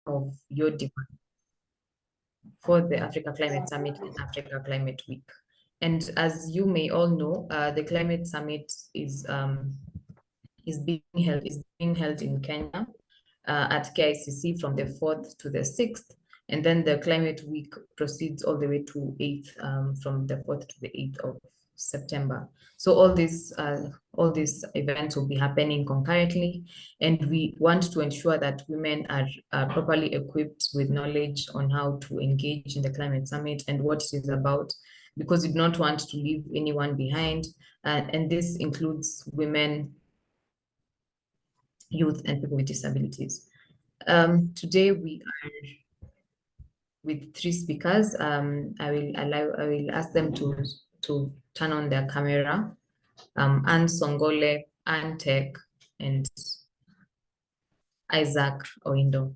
of your demand for the Africa Climate Summit and Africa Climate Week. And as you may all know, the Climate Summit is being held in Kenya at KICC from the 4th to the 6th. And then the Climate Week proceeds all the way to 8th, from the 4th to the 8th of September. So all these events will be happening concurrently, and we want to ensure that women are properly equipped with knowledge on how to engage in the Climate Summit and what it is about, because we do not want to leave anyone behind. And this includes women, youth, and people with disabilities. Today we are with 3 speakers. I will ask them to turn on their camera. Anne Songole, Anne Tech, and Isaac Oindo.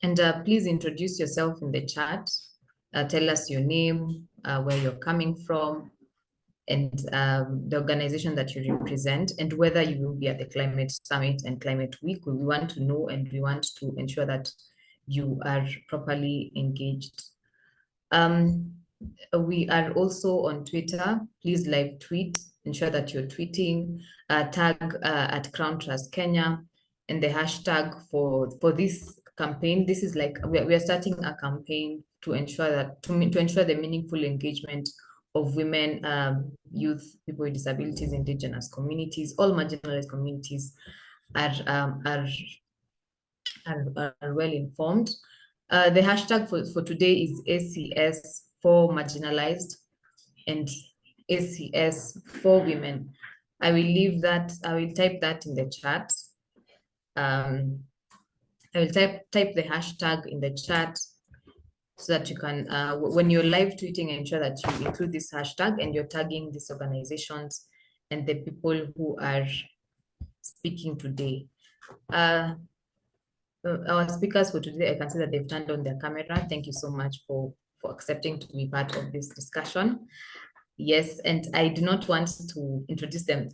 And please introduce yourself in the chat. Tell us your name, where you're coming from, and the organization that you represent, and whether you will be at the Climate Summit and Climate Week. We want to know, and we want to ensure that you are properly engaged. We are also on Twitter. Please live tweet, ensure that you're tweeting, tag at Crown Trust Kenya, and the hashtag for this campaign. This is like, we are starting a campaign to ensure that, to ensure the meaningful engagement of women, youth, people with disabilities, indigenous communities, all marginalized communities are well informed. The hashtag for today is ACS for marginalized and ACS for women. I will leave that, I will type that in the chat. I will type the hashtag in the chat so that you can, when you're live tweeting, ensure that you include this hashtag and you're tagging these organizations and the people who are speaking today. Our speakers for today, I can see that they've turned on their camera. Thank you so much for accepting to be part of this discussion. Yes, and I do not want to introduce them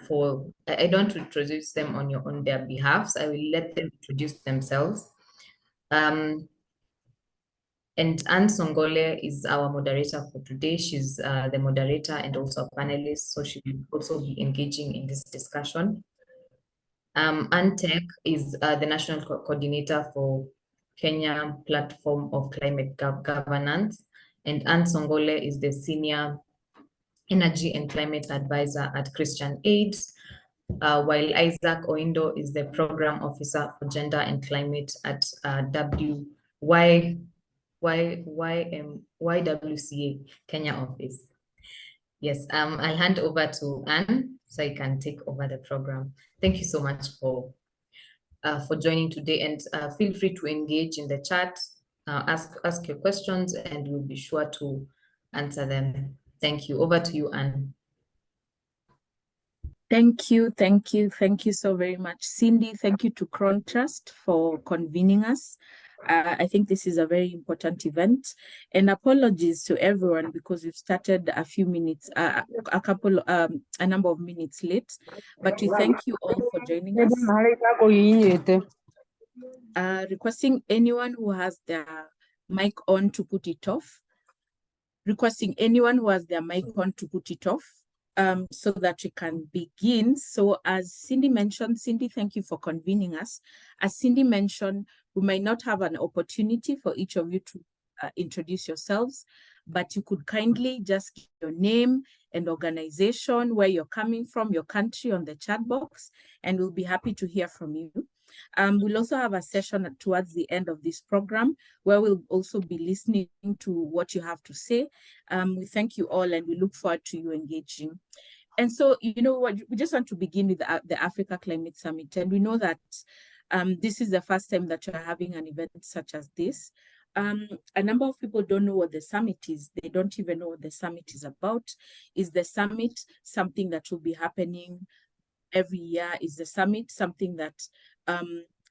for, I don't introduce them on their behalf. I will let them introduce themselves. And Anne Songole is our moderator for today. She's the moderator and also a panelist, so she will also be engaging in this discussion. Anne Tech is the national coordinator for Kenya Platform of Climate Governance, and Anne Songole is the senior energy and climate advisor at Christian Aid, while Isaac Oindo is the program officer for gender and climate at YWCA Kenya office. Yes, I'll hand over to Anne so I can take over the program. Thank you so much for joining today, and feel free to engage in the chat, ask your questions, and we'll be sure to answer them. Thank you. Over to you, Anne. Thank you so very much, Cindy. Thank you to Crown Trust for convening us. I think this is a very important event, and apologies to everyone because we've started a few minutes, a number of minutes late, but we thank you all for joining us. Requesting anyone who has their mic on to put it off. Requesting anyone who has their mic on to put it off. So that we can begin. So as Cindy mentioned, Cindy, thank you for convening us. As Cindy mentioned, we might not have an opportunity for each of you to introduce yourselves, but you could kindly just give your name and organization, where you're coming from, your country on the chat box, and we'll be happy to hear from you. We'll also have a session towards the end of this program where we'll also be listening to what you have to say. We thank you all and we look forward to you engaging. And so, you know what, we just want to begin with the Africa Climate Summit. And we know that this is the first time that you're having an event such as this. A number of people don't know what the summit is. They don't even know what the summit is about. Is the summit something that will be happening every year? Is the summit something that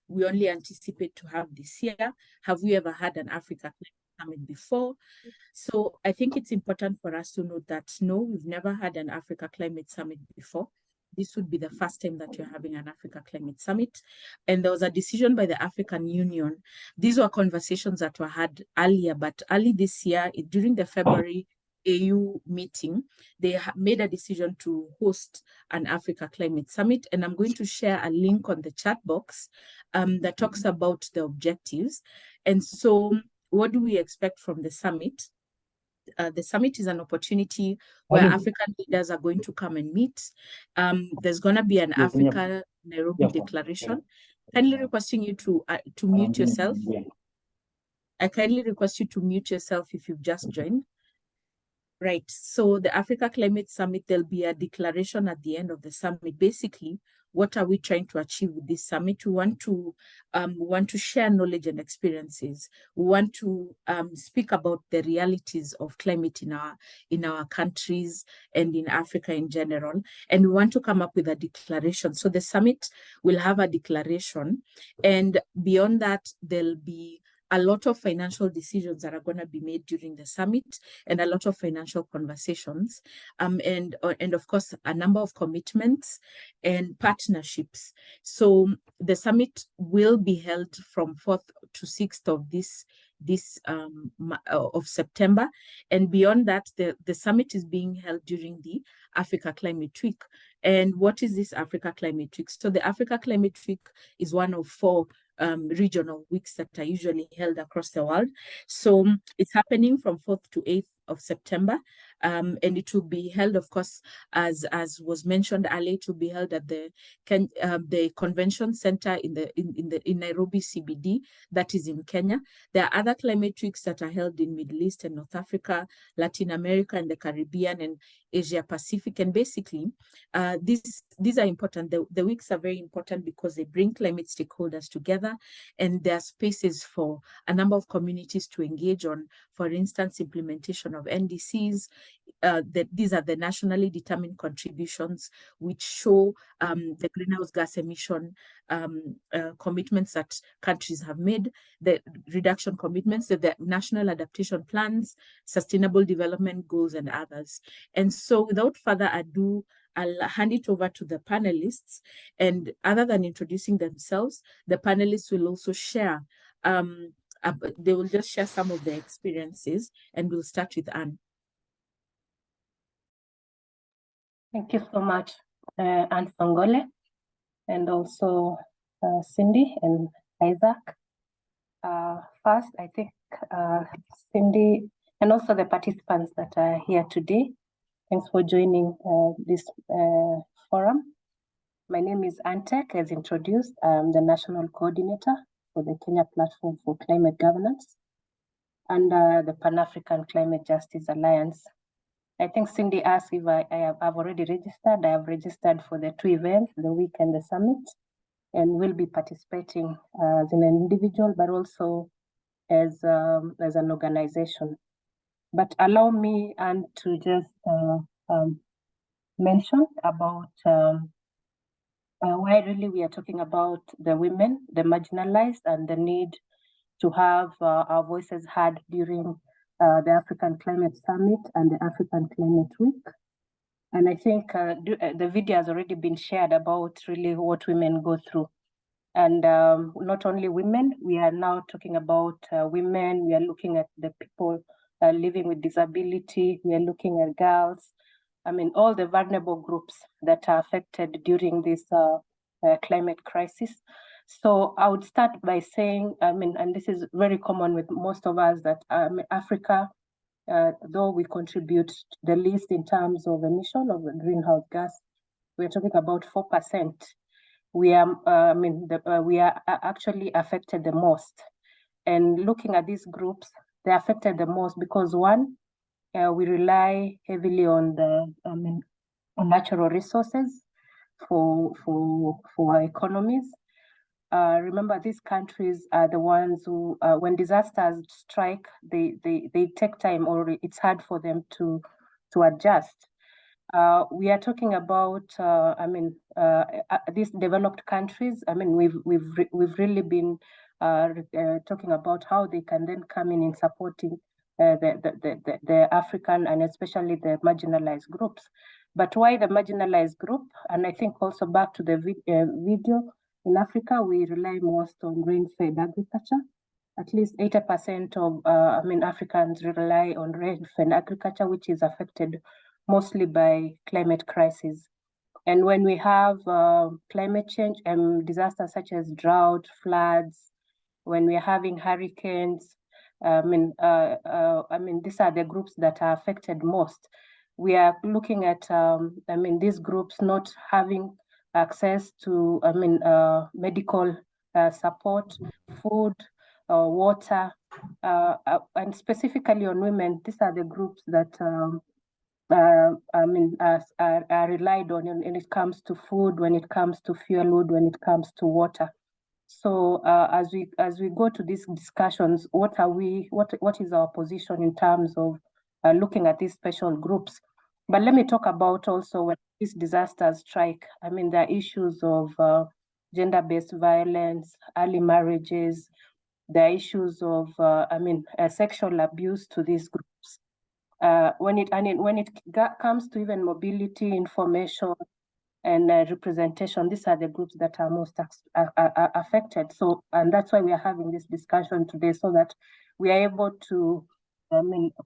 we only anticipate to have this year? Have we ever had an Africa Summit before. So I think it's important for us to note that no, we've never had an Africa Climate Summit before. This would be the first time that you're having an Africa Climate Summit. And there was a decision by the African Union. These were conversations that were had earlier, but early this year, during the February AU meeting, they made a decision to host an Africa Climate Summit. And I'm going to share a link on the chat box that talks about the objectives. And so what do we expect from the summit? The summit is an opportunity where African leaders are going to come and meet. There's going to be an Africa Nairobi Declaration. Kindly requesting you to mute yourself. I kindly request you to mute yourself if you've just joined. Right. So the Africa Climate Summit, there'll be a declaration at the end of the summit. Basically, what are we trying to achieve with this summit? We want to share knowledge and experiences. We want to speak about the realities of climate in our countries and in Africa in general. And we want to come up with a declaration. So the summit will have a declaration, and beyond that, there'll be a lot of financial decisions that are going to be made during the summit, and a lot of financial conversations, and of course, a number of commitments and partnerships. So the summit will be held from 4th to 6th of September. And beyond that, the summit is being held during the Africa Climate Week. And what is this Africa Climate Week? So the Africa Climate Week is one of 4 regional weeks that are usually held across the world. So it's happening from 4th to 8th of September. And it will be held, of course, as was mentioned earlier, it will be held at the convention center in Nairobi CBD, that is in Kenya. There are other climate weeks that are held in Middle East and North Africa, Latin America, and the Caribbean, and Asia Pacific. And basically, these are important. The weeks are very important because they bring climate stakeholders together, and there are spaces for a number of communities to engage on, for instance, implementation of NDCs. These are the nationally determined contributions, which show the greenhouse gas emission commitments that countries have made, the reduction commitments, the national adaptation plans, sustainable development goals, and others. And so without further ado, I'll hand it over to the panelists. And other than introducing themselves, the panelists will also share, they will just share some of their experiences, and we'll start with Anne. Thank you so much, Anne Songole, and also Cindy and Isaac. First, I think Cindy and also the participants that are here today, thanks for joining this forum. My name is Antek, as introduced. I'm the National Coordinator for the Kenya Platform for Climate Governance under the Pan-African Climate Justice Alliance. I think Cindy asked if I've already registered. I have registered for the 2 events, the week and the summit, and will be participating as an individual, but also as an organization. But allow me, Anne, to just mention about why really we are talking about the women, the marginalized, and the need to have our voices heard during the African Climate Summit and the African Climate Week. And I think the video has already been shared about really what women go through. And not only women, we are now talking about women, we are looking at the people living with disability, we are looking at girls, I mean, all the vulnerable groups that are affected during this climate crisis. So I would start by saying, I mean, and this is very common with most of us, that Africa, though we contribute the least in terms of emission of the greenhouse gas, we're talking about 4%. We are, we are actually affected the most. And looking at these groups, they're affected the most because one, we rely heavily on on natural resources for our economies. Remember, these countries are the ones who, when disasters strike, they take time, or it's hard for them to adjust. We are talking about, these developed countries. I mean, we've really been talking about how they can then come in supporting the African and especially the marginalized groups. But why the marginalized group? And I think also back to the video, in Africa, we rely most on rain-fed agriculture. At least 80% of Africans rely on rain-fed agriculture, which is affected mostly by climate crisis. And when we have climate change and disasters such as drought, floods, when we're having hurricanes, these are the groups that are affected most. We are looking at, these groups not having access to, medical support, food, water, and specifically on women. These are the groups that are relied on when it comes to food, when it comes to fuel, when it comes to water. So as we go to these discussions, what is our position in terms of looking at these special groups? But let me talk about also when these disasters strike. There are issues of gender-based violence, early marriages. There are issues of sexual abuse to these groups. When it comes to even mobility, information, and representation, these are the groups that are most affected. So, and that's why we are having this discussion today, so that we are able to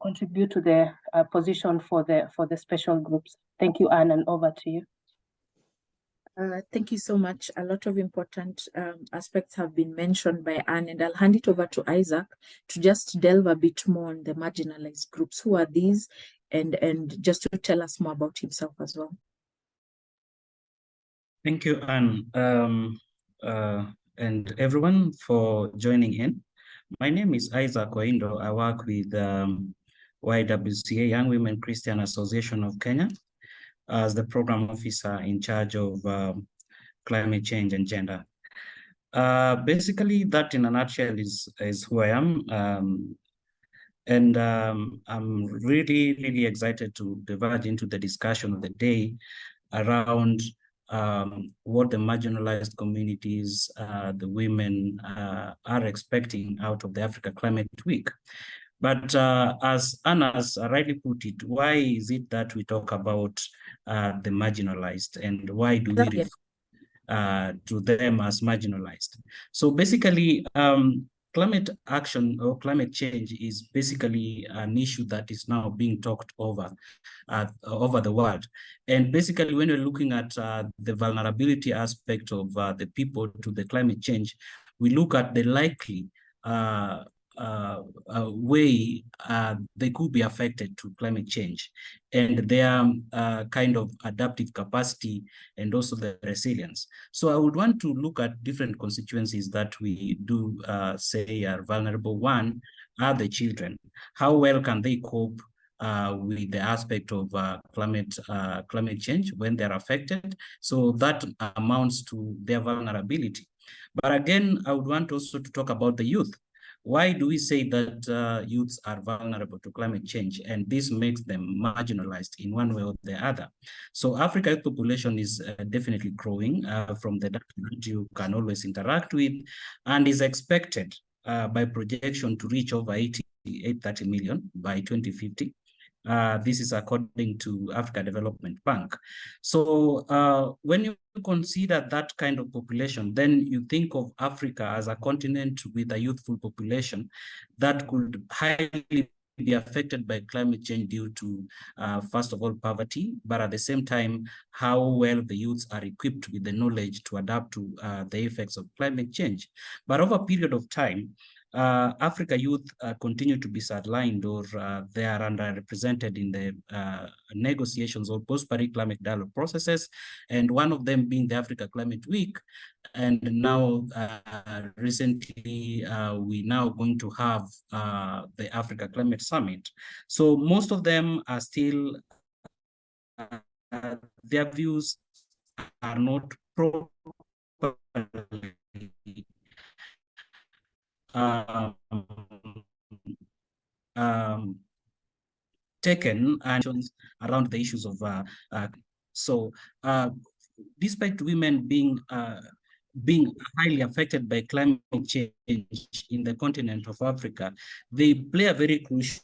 contribute to the position for the special groups. Thank you, Anne, and over to you. Thank you so much. A lot of important aspects have been mentioned by Anne, and I'll hand it over to Isaac to just delve a bit more on the marginalized groups. Who are these? And just to tell us more about himself as well. Thank you, Anne, and everyone for joining in. My name is Isaac Waindo. I work with YWCA, Young Women Christian Association of Kenya, as the program officer in charge of climate change and gender. Basically, that in a nutshell is who I am. And I'm really excited to diverge into the discussion of the day around what the marginalized communities, the women are expecting out of the Africa Climate Week. But as Anna has rightly put it, why is it that we talk about the marginalized, and why do we refer to them as marginalized? So basically, climate action or climate change is basically an issue that is now being talked over the world. And basically, when you're looking at the vulnerability aspect of the people to the climate change, we look at the likely way they could be affected to climate change and their kind of adaptive capacity and also the resilience. So I would want to look at different constituencies that we do say are vulnerable. One are the children. How well can they cope with the aspect of climate change when they're affected? So that amounts to their vulnerability. But again, I would want also to talk about the youth. Why do we say that youths are vulnerable to climate change, and this makes them marginalized in one way or the other? So Africa youth population is definitely growing from the data that you can always interact with, and is expected by projection to reach over 30 million by 2050. This is according to Africa Development Bank. So when you consider that kind of population, then you think of Africa as a continent with a youthful population that could highly be affected by climate change due to, first of all, poverty, but at the same time, how well the youths are equipped with the knowledge to adapt to the effects of climate change. But over a period of time, Africa youth continue to be sidelined, or they are underrepresented in the negotiations or post-Paris climate dialogue processes, and one of them being the Africa Climate Week. And now, recently, we now going to have the Africa Climate Summit. So most of them are still, their views are not properly taken and around the issues of despite women being being highly affected by climate change in the continent of Africa, they play a very crucial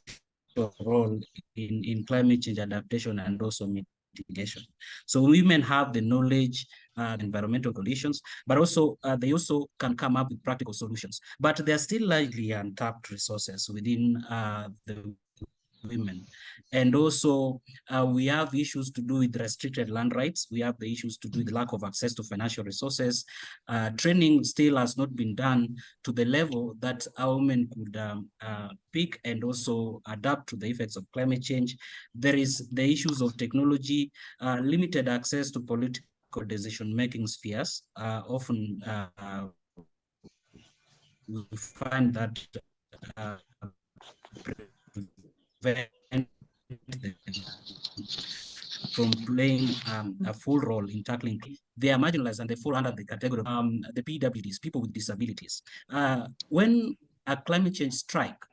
role in climate change adaptation and also mitigation. So women have the knowledge, environmental conditions, but also they also can come up with practical solutions. But they're still largely untapped resources within the women. And also we have issues to do with restricted land rights. We have the issues to do with lack of access to financial resources. Training still has not been done to the level that our women could pick and also adapt to the effects of climate change. There is the issues of technology, limited access to political decision-making spheres. Often we find that prevent them from playing a full role in tackling. They are marginalized and they fall under the category of the PWDs, people with disabilities. When a climate change strike,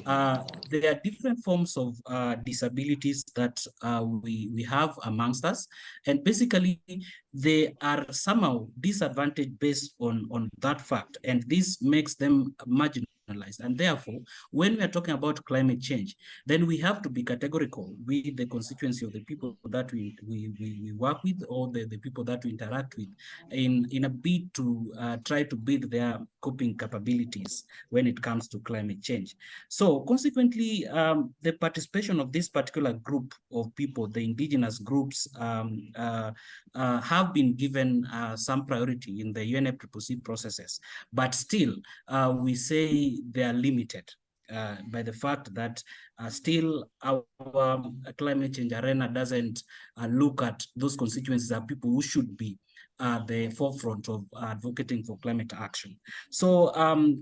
there are different forms of disabilities that we have amongst us, and basically they are somehow disadvantaged based on that fact, and this makes them marginalized. And therefore, when we are talking about climate change, then we have to be categorical with the constituency of the people that we work with, or the people that we interact with, in a bid to try to build their coping capabilities when it comes to climate change. So consequently, the participation of this particular group of people, the indigenous groups, have been given some priority in the UNFCCC processes, but still we say they are limited by the fact that still our climate change arena doesn't look at those constituencies as people who should be the forefront of advocating for climate action. So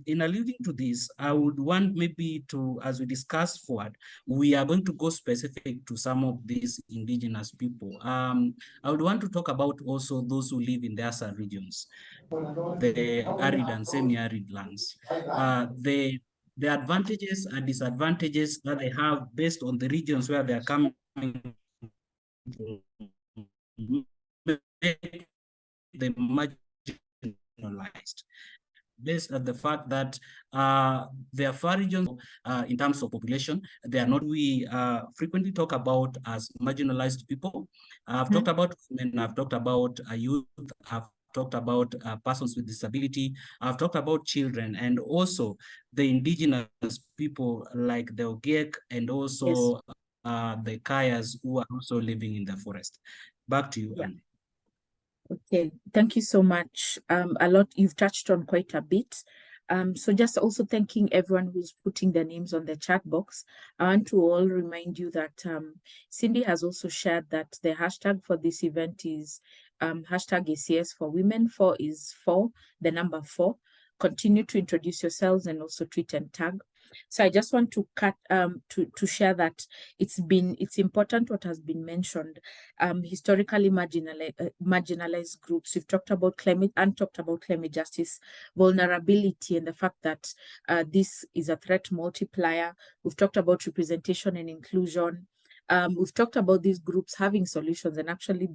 in alluding to this, I would want maybe to, as we discuss forward, we are going to go specific to some of these indigenous people. I would want to talk about also those who live in the ASA regions, the arid and semi-arid lands. The advantages and disadvantages that they have based on the regions where they are coming from, they marginalized based on the fact that there are far regions in terms of population, they are not, we frequently talk about as marginalized people. I've talked about women, I've talked about youth, I've talked about persons with disability, I've talked about children, and also the indigenous people like the Ogiek and also the Kayas who are also living in the forest. Back to you, Anne. Okay, thank you so much. A lot, you've touched on quite a bit. So just also thanking everyone who's putting their names on the chat box. I want to all remind you that Cindy has also shared that the hashtag for this event is hashtag ACS for women. 4 is 4, the number 4. Continue to introduce yourselves and also tweet and tag. So I just want to to share that it's important what has been mentioned. Historically marginalized groups. We've talked about climate justice, vulnerability, and the fact that this is a threat multiplier. We've talked about representation and inclusion. We've talked about these groups having solutions and actually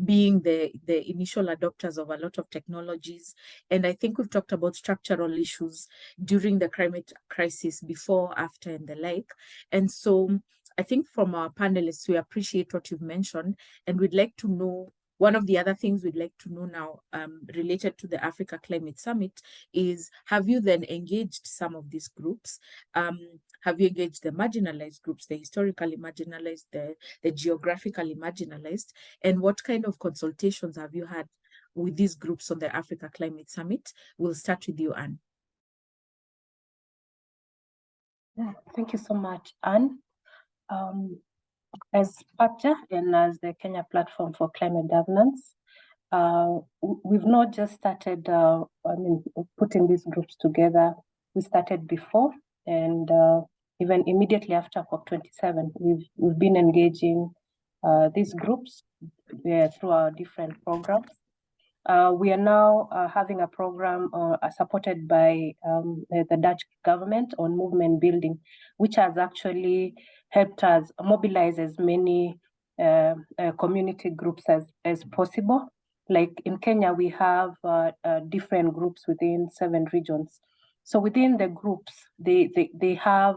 being the initial adopters of a lot of technologies. And I think we've talked about structural issues during the climate crisis, before, after, and the like. And so I think from our panelists, we appreciate what you've mentioned, and we'd like to know, one of the other things we'd like to know now related to the Africa Climate Summit is, have you then engaged some of these groups? Have you engaged the marginalized groups, the historically marginalized, the geographically marginalized? And what kind of consultations have you had with these groups on the Africa Climate Summit? We'll start with you, Anne. Yeah, thank you so much, Anne. As PACHA and as the Kenya Platform for Climate Governance, we've not just started putting these groups together. We started before, and even immediately after COP27, we've been engaging these groups through our different programs. We are now having a program supported by the Dutch government on movement building, which has actually helped us mobilize as many community groups as possible. like in Kenya, we have different groups within 7 regions. So within the groups, they have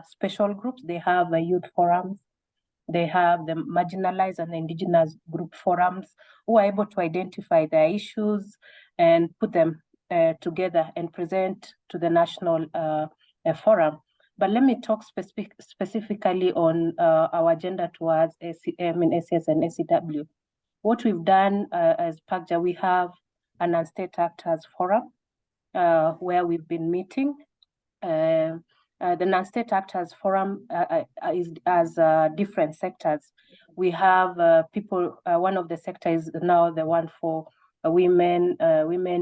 special groups. They have youth forums. They have the marginalized and indigenous group forums who are able to identify their issues and put them together and present to the national forum. But let me talk specifically on our agenda towards SCS and SCW. What we've done as PACJA, we have an non-state actors forum where we've been meeting. The non-state actors forum has different sectors. We have people, one of the sectors is now the one for women,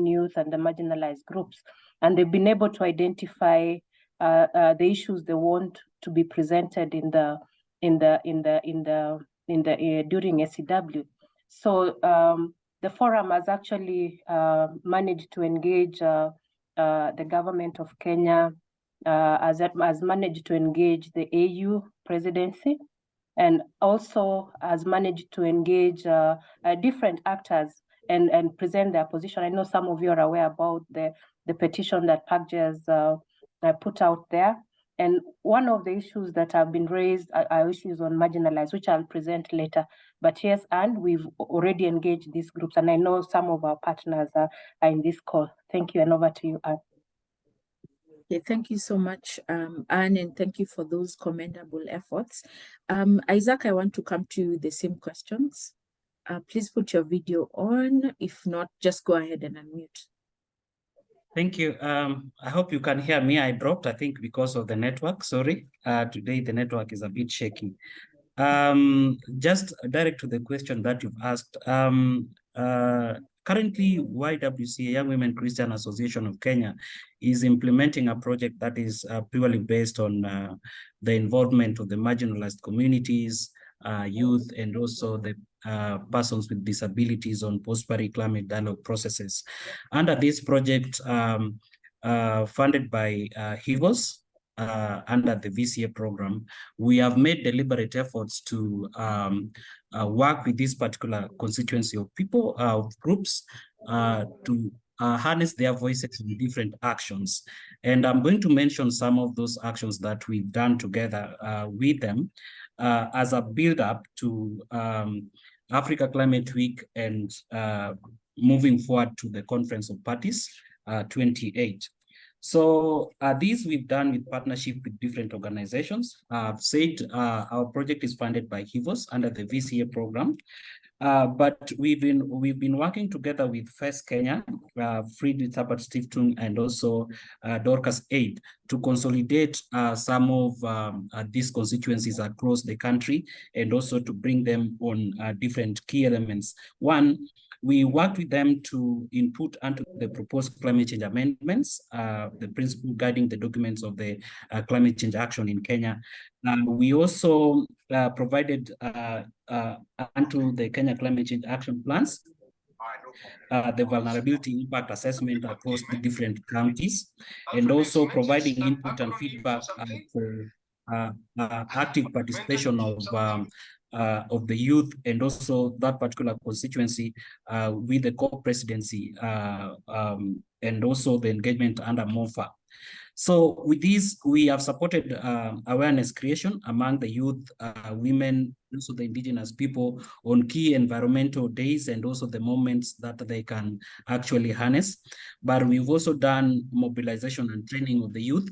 youth, and the marginalized groups. And they've been able to identify the issues they want to be presented during SCW. So the forum has actually managed to engage the government of Kenya, has managed to engage the AU presidency, and also has managed to engage different actors and present their position. I know some of you are aware about the petition that PACJA has put out there. And one of the issues that have been raised are issues on marginalized, which I'll present later. But yes, and we've already engaged these groups, and I know some of our partners are in this call. Thank you, and over to you, Anne. Okay, thank you so much, Anne, and thank you for those commendable efforts. Isaac, I want to come to you with the same questions. Please put your video on. If not, just go ahead and unmute. Thank you. I hope you can hear me. I dropped, I think, because of the network. Sorry. Today the network is a bit shaky. Just direct to the question that you've asked. Currently, YWCA, Young Women Christian Association of Kenya, is implementing a project that is purely based on the involvement of the marginalized communities, youth, and also the persons with disabilities on post-Paris climate dialogue processes. Under this project, funded by HIVOS, under the VCA program, we have made deliberate efforts to work with this particular constituency of people, groups, to harness their voices in different actions. And I'm going to mention some of those actions that we've done together with them as a build-up to Africa Climate Week and moving forward to the Conference of Parties 28. So these we've done with partnership with different organizations. I've said our project is funded by HIVOS under the VCA program. But we've been working together with First Kenya, Friedrich Herbert Stiftung, and also Dorcas Aid to consolidate some of these constituencies across the country, and also to bring them on different key elements. One, we worked with them to input onto the proposed climate change amendments, the principle guiding the documents of the climate change action in Kenya. We also provided onto the Kenya climate change action plans, the vulnerability impact assessment across the different counties, and also providing input and feedback for active participation of the youth, and also that particular constituency with the co-presidency, and also the engagement under MOFA. So with this, we have supported awareness creation among the youth, women, also the indigenous people on key environmental days, and also the moments that they can actually harness. But we've also done mobilization and training of the youth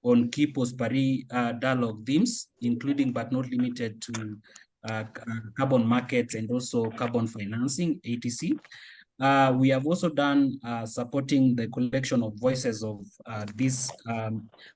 on key post-Paris dialogue themes, including but not limited to carbon markets and also carbon financing, etc. We have also done supporting the collection of voices of this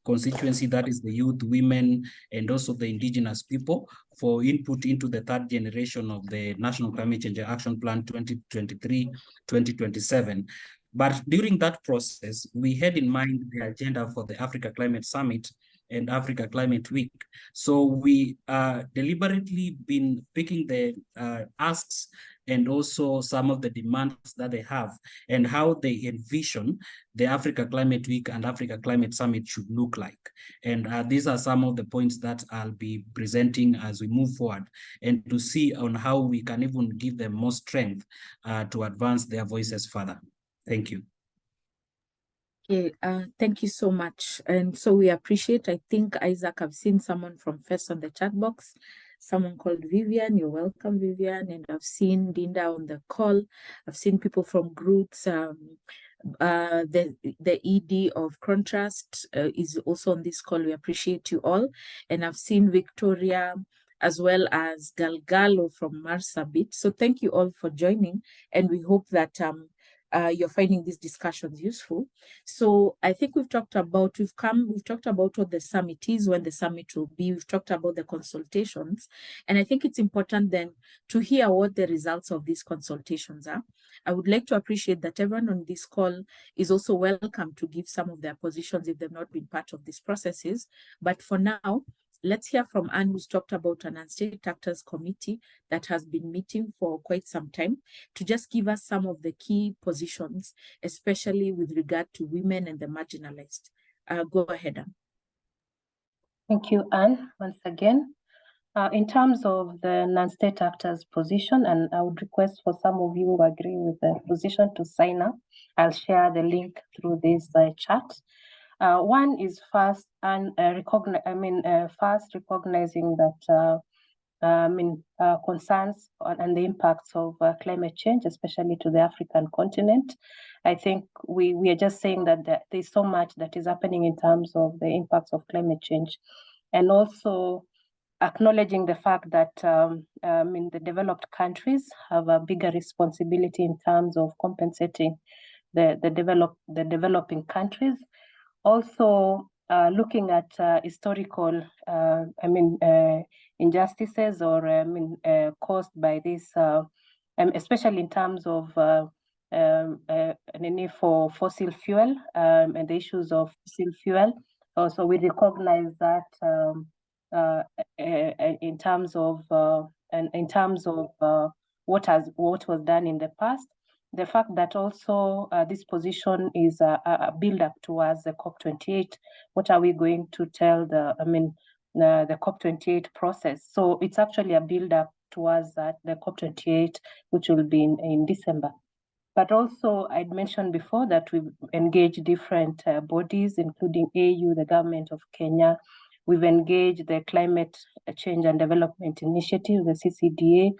constituency, that is the youth, women, and also the indigenous people, for input into the third generation of the National Climate Change Action Plan 2023-2027. But during that process, we had in mind the agenda for the Africa Climate Summit and Africa Climate Week. So we deliberately been picking the asks and also some of the demands that they have and how they envision the Africa Climate Week and Africa Climate Summit should look like. And these are some of the points that I'll be presenting as we move forward and to see on how we can even give them more strength to advance their voices further. Thank you. Okay, thank you so much. And so we appreciate, I think, Isaac, I've seen someone from FEST on the chat box, someone called Vivian. You're welcome, Vivian. And I've seen Linda on the call. I've seen people from groups. The ED of Contrast is also on this call. We appreciate you all. And I've seen Victoria as well as Galgalo from Marsabit. So thank you all for joining. And we hope that you're finding these discussions useful. So I think we've talked about what the summit is, when the summit will be, we've talked about the consultations. And I think it's important then to hear what the results of these consultations are. I would like to appreciate that everyone on this call is also welcome to give some of their positions if they've not been part of these processes. But for now, let's hear from Anne, who's talked about an State Actors Committee that has been meeting for quite some time, to just give us some of the key positions, especially with regard to women and the marginalized. Go ahead, Anne. Thank you, Anne, once again. In terms of the non-state actors position, and I would request for some of you who agree with the position to sign up. I'll share the link through this chat. One is first recognizing that concerns and the impacts of climate change, especially to the African continent. I think we are just saying that there's so much that is happening in terms of the impacts of climate change, and also acknowledging the fact that the developed countries have a bigger responsibility in terms of compensating the developing countries. Also, looking at historical, injustices or caused by this, especially in terms of the need for fossil fuel and the issues of fossil fuel. Also, we recognize that in terms of what was done in the past. The fact that also this position is a build-up towards the COP28. What are we going to tell the COP28 process? So it's actually a build-up towards the COP28, which will be in December. But also, I'd mentioned before that we've engaged different bodies, including AU, the government of Kenya. We've engaged the Climate Change and Development Initiative, the CCDA,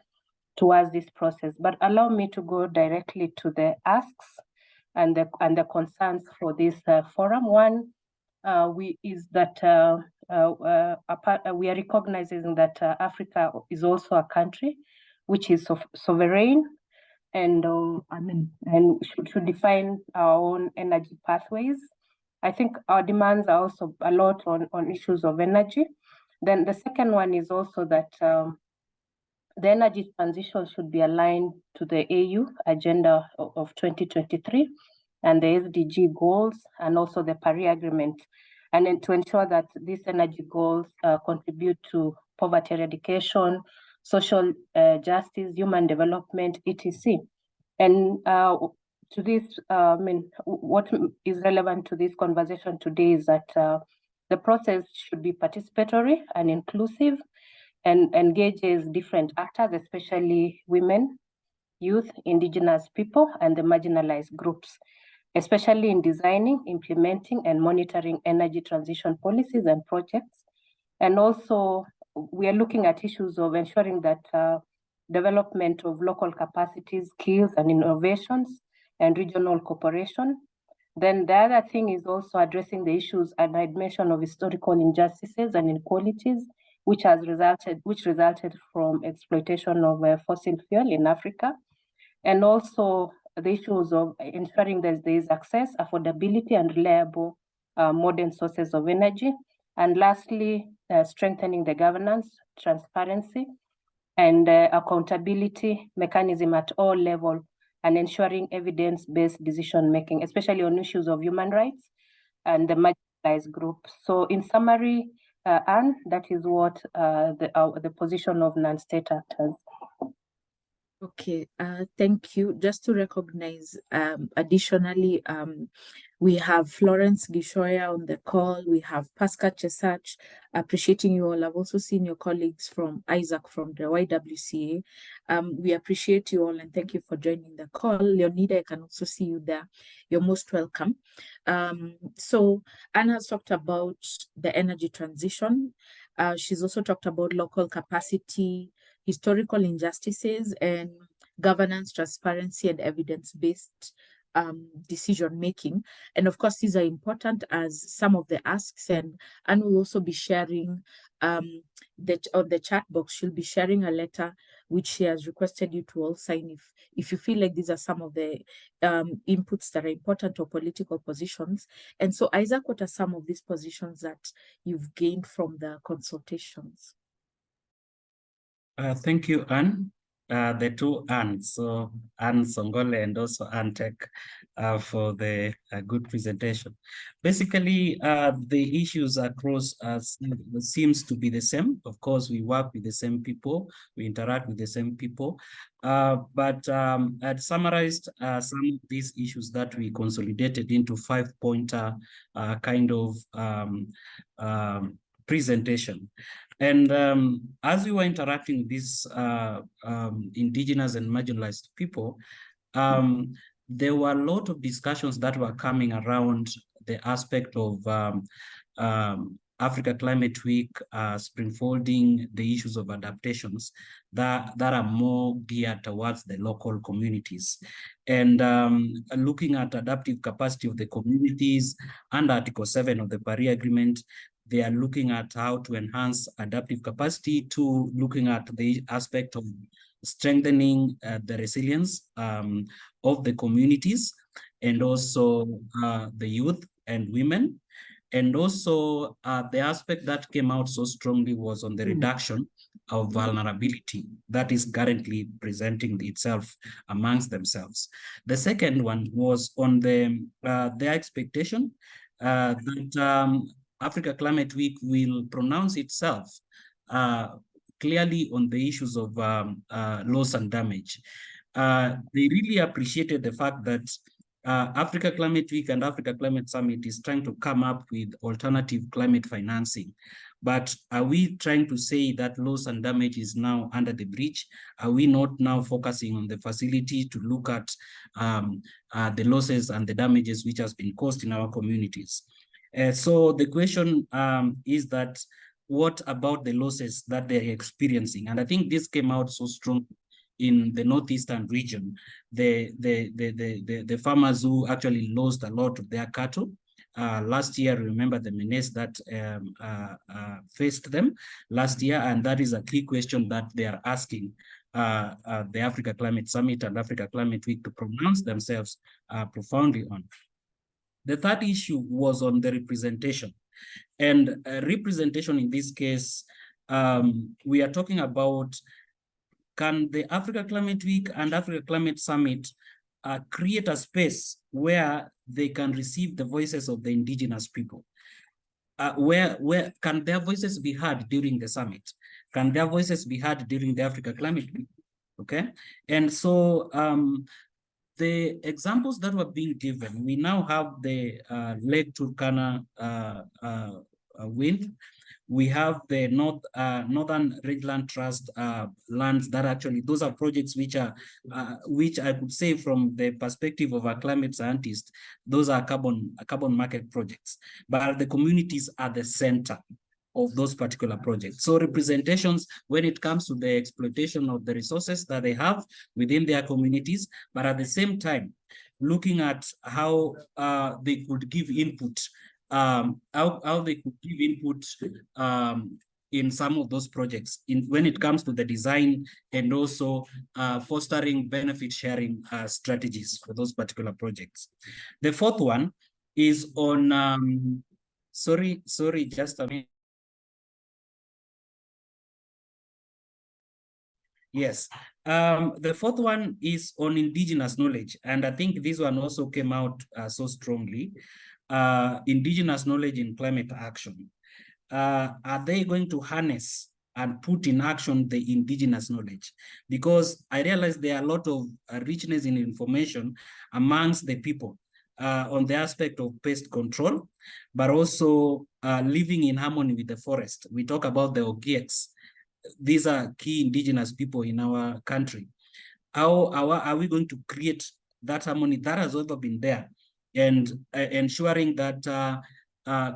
towards this process. But allow me to go directly to the asks and the concerns for this forum. One is that we are recognizing that Africa is also a country which is sovereign and should define our own energy pathways. I think our demands are also a lot on issues of energy. Then the second one is also that the energy transition should be aligned to the AU agenda of 2023 and the SDG goals and also the Paris Agreement, and then to ensure that these energy goals contribute to poverty eradication, social justice, human development, etc. And to this, what is relevant to this conversation today is that the process should be participatory and inclusive and engages different actors, especially women, youth, indigenous people, and the marginalized groups, especially in designing, implementing, and monitoring energy transition policies and projects. And also, we are looking at issues of ensuring that development of local capacities, skills, and innovations, and regional cooperation. Then the other thing is also addressing the issues, and I'd mentioned, of historical injustices and inequalities, which resulted from exploitation of fossil fuel in Africa, and also the issues of ensuring that there is access, affordability, and reliable modern sources of energy. And lastly, strengthening the governance, transparency, and accountability mechanism at all levels, and ensuring evidence-based decision-making, especially on issues of human rights and the marginalized groups. So in summary, Anne, that is what the position of non-state actors. Okay, thank you. Just to recognize, additionally, we have Florence Gishoya on the call. We have Pascal Chesach, appreciating you all. I've also seen your colleagues from Isaac from the YWCA. We appreciate you all and thank you for joining the call. Leonida, I can also see you there. You're most welcome. So Anna has talked about the energy transition. She's also talked about local capacity, historical injustices, and governance, transparency, and evidence-based decision-making. And of course, these are important as some of the asks, and will also be sharing on the chat box. She'll be sharing a letter which she has requested you to all sign if you feel like these are some of the inputs that are important or political positions. And so, Isaac, what are some of these positions that you've gained from the consultations? Thank you, Anne. The two Annes, so Anne Songole and also Anne Tech, for the good presentation. Basically, the issues across seems to be the same. Of course, we work with the same people, we interact with the same people, but I'd summarized some of these issues that we consolidated into 5-pointer kind of presentation. And as we were interacting with these indigenous and marginalized people, there were a lot of discussions that were coming around the aspect of Africa Climate Week, spring folding, the issues of adaptations that are more geared towards the local communities. And looking at adaptive capacity of the communities under Article 7 of the Paris Agreement, they are looking at how to enhance adaptive capacity, to looking at the aspect of strengthening the resilience of the communities, and also the youth and women. And also the aspect that came out so strongly was on the reduction of vulnerability that is currently presenting itself amongst themselves. The second one was on the their expectation that Africa Climate Week will pronounce itself clearly on the issues of loss and damage. They really appreciated the fact that Africa Climate Week and Africa Climate Summit is trying to come up with alternative climate financing. But are we trying to say that loss and damage is now under the bridge? Are we not now focusing on the facility to look at the losses and the damages which has been caused in our communities? So the question is that, what about the losses that they're experiencing? And I think this came out so strong in the northeastern region. The farmers who actually lost a lot of their cattle. Last year, remember the menace that faced them last year, and that is a key question that they are asking the Africa Climate Summit and Africa Climate Week to pronounce themselves profoundly on. The third issue was on the representation. And representation in this case, we are talking about, can the Africa Climate Week and Africa Climate Summit create a space where they can receive the voices of the indigenous people? Where can their voices be heard during the summit? Can their voices be heard during the Africa Climate Week? Okay, and so the examples that were being given, we now have the Lake Turkana wind. We have the Northern Ridgeland Trust lands that actually, those are projects which are, which I could say from the perspective of a climate scientist, those are carbon market projects, but the communities are the center of those particular projects. So representations when it comes to the exploitation of the resources that they have within their communities, but at the same time, looking at how they could give input, how they could give input in some of those projects when it comes to the design, and also fostering benefit sharing strategies for those particular projects. The fourth one is on, sorry, just a minute. Yes, the fourth one is on indigenous knowledge. And I think this one also came out so strongly. indigenous knowledge in climate action? Are they going to harness and put in action the indigenous knowledge? Because I realize there are a lot of richness in information amongst the people on the aspect of pest control, but also living in harmony with the forest. We talk about the Ogieks. These are key indigenous people in our country. How are we going to create that harmony that has ever been there, and ensuring that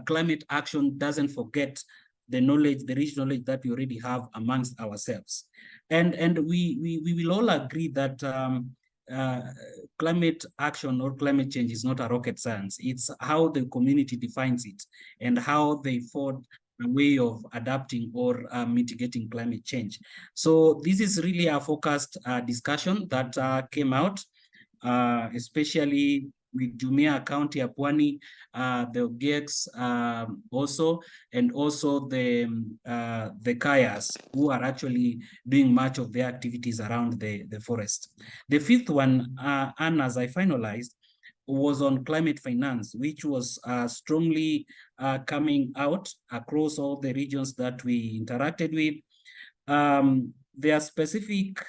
climate action doesn't forget the knowledge, the rich knowledge that we already have amongst ourselves? And we will all agree that climate action or climate change is not a rocket science. It's how the community defines it and how they forge a way of adapting or mitigating climate change. So this is really a focused discussion that came out, especially with Jumia County, Pwani, the Ogieks also, and also the Kayas, who are actually doing much of their activities around the forest. The fifth one, and as I finalized, was on climate finance, which was strongly coming out across all the regions that we interacted with. They are specific,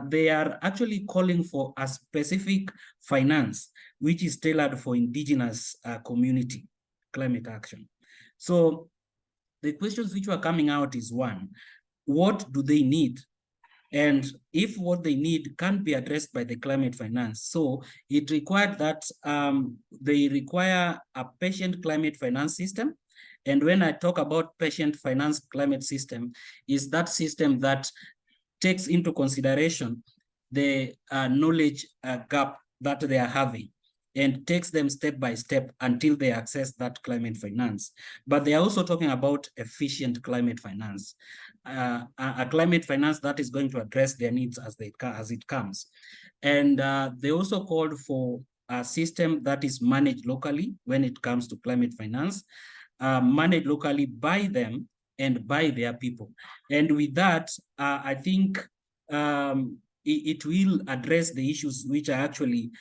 they are actually calling for a specific finance, which is tailored for indigenous community climate action. So the questions which were coming out is, one, what do they need? And if what they need can't be addressed by the climate finance, so it required that they require a patient climate finance system. And when I talk about patient finance climate system, is that system that takes into consideration the knowledge gap that they are having and takes them step by step until they access that climate finance. But they are also talking about efficient climate finance, a climate finance that is going to address their needs as it comes. And they also called for a system that is managed locally when it comes to climate finance, managed locally by them and by their people. And with that, I think it will address the issues which are actually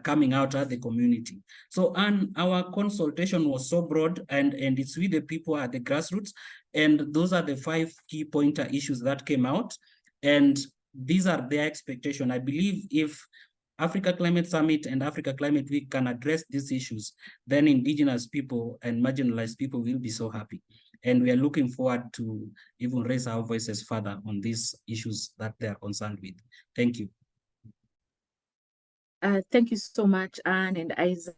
coming out of the community. So, and our consultation was so broad, and it's with the people at the grassroots. And those are the 5 key pointer issues that came out. And these are their expectation. I believe if Africa Climate Summit and Africa Climate Week can address these issues, then indigenous people and marginalized people will be so happy. And we are looking forward to even raise our voices further on these issues that they are concerned with. Thank you. Thank you so much, Anne and Isaac.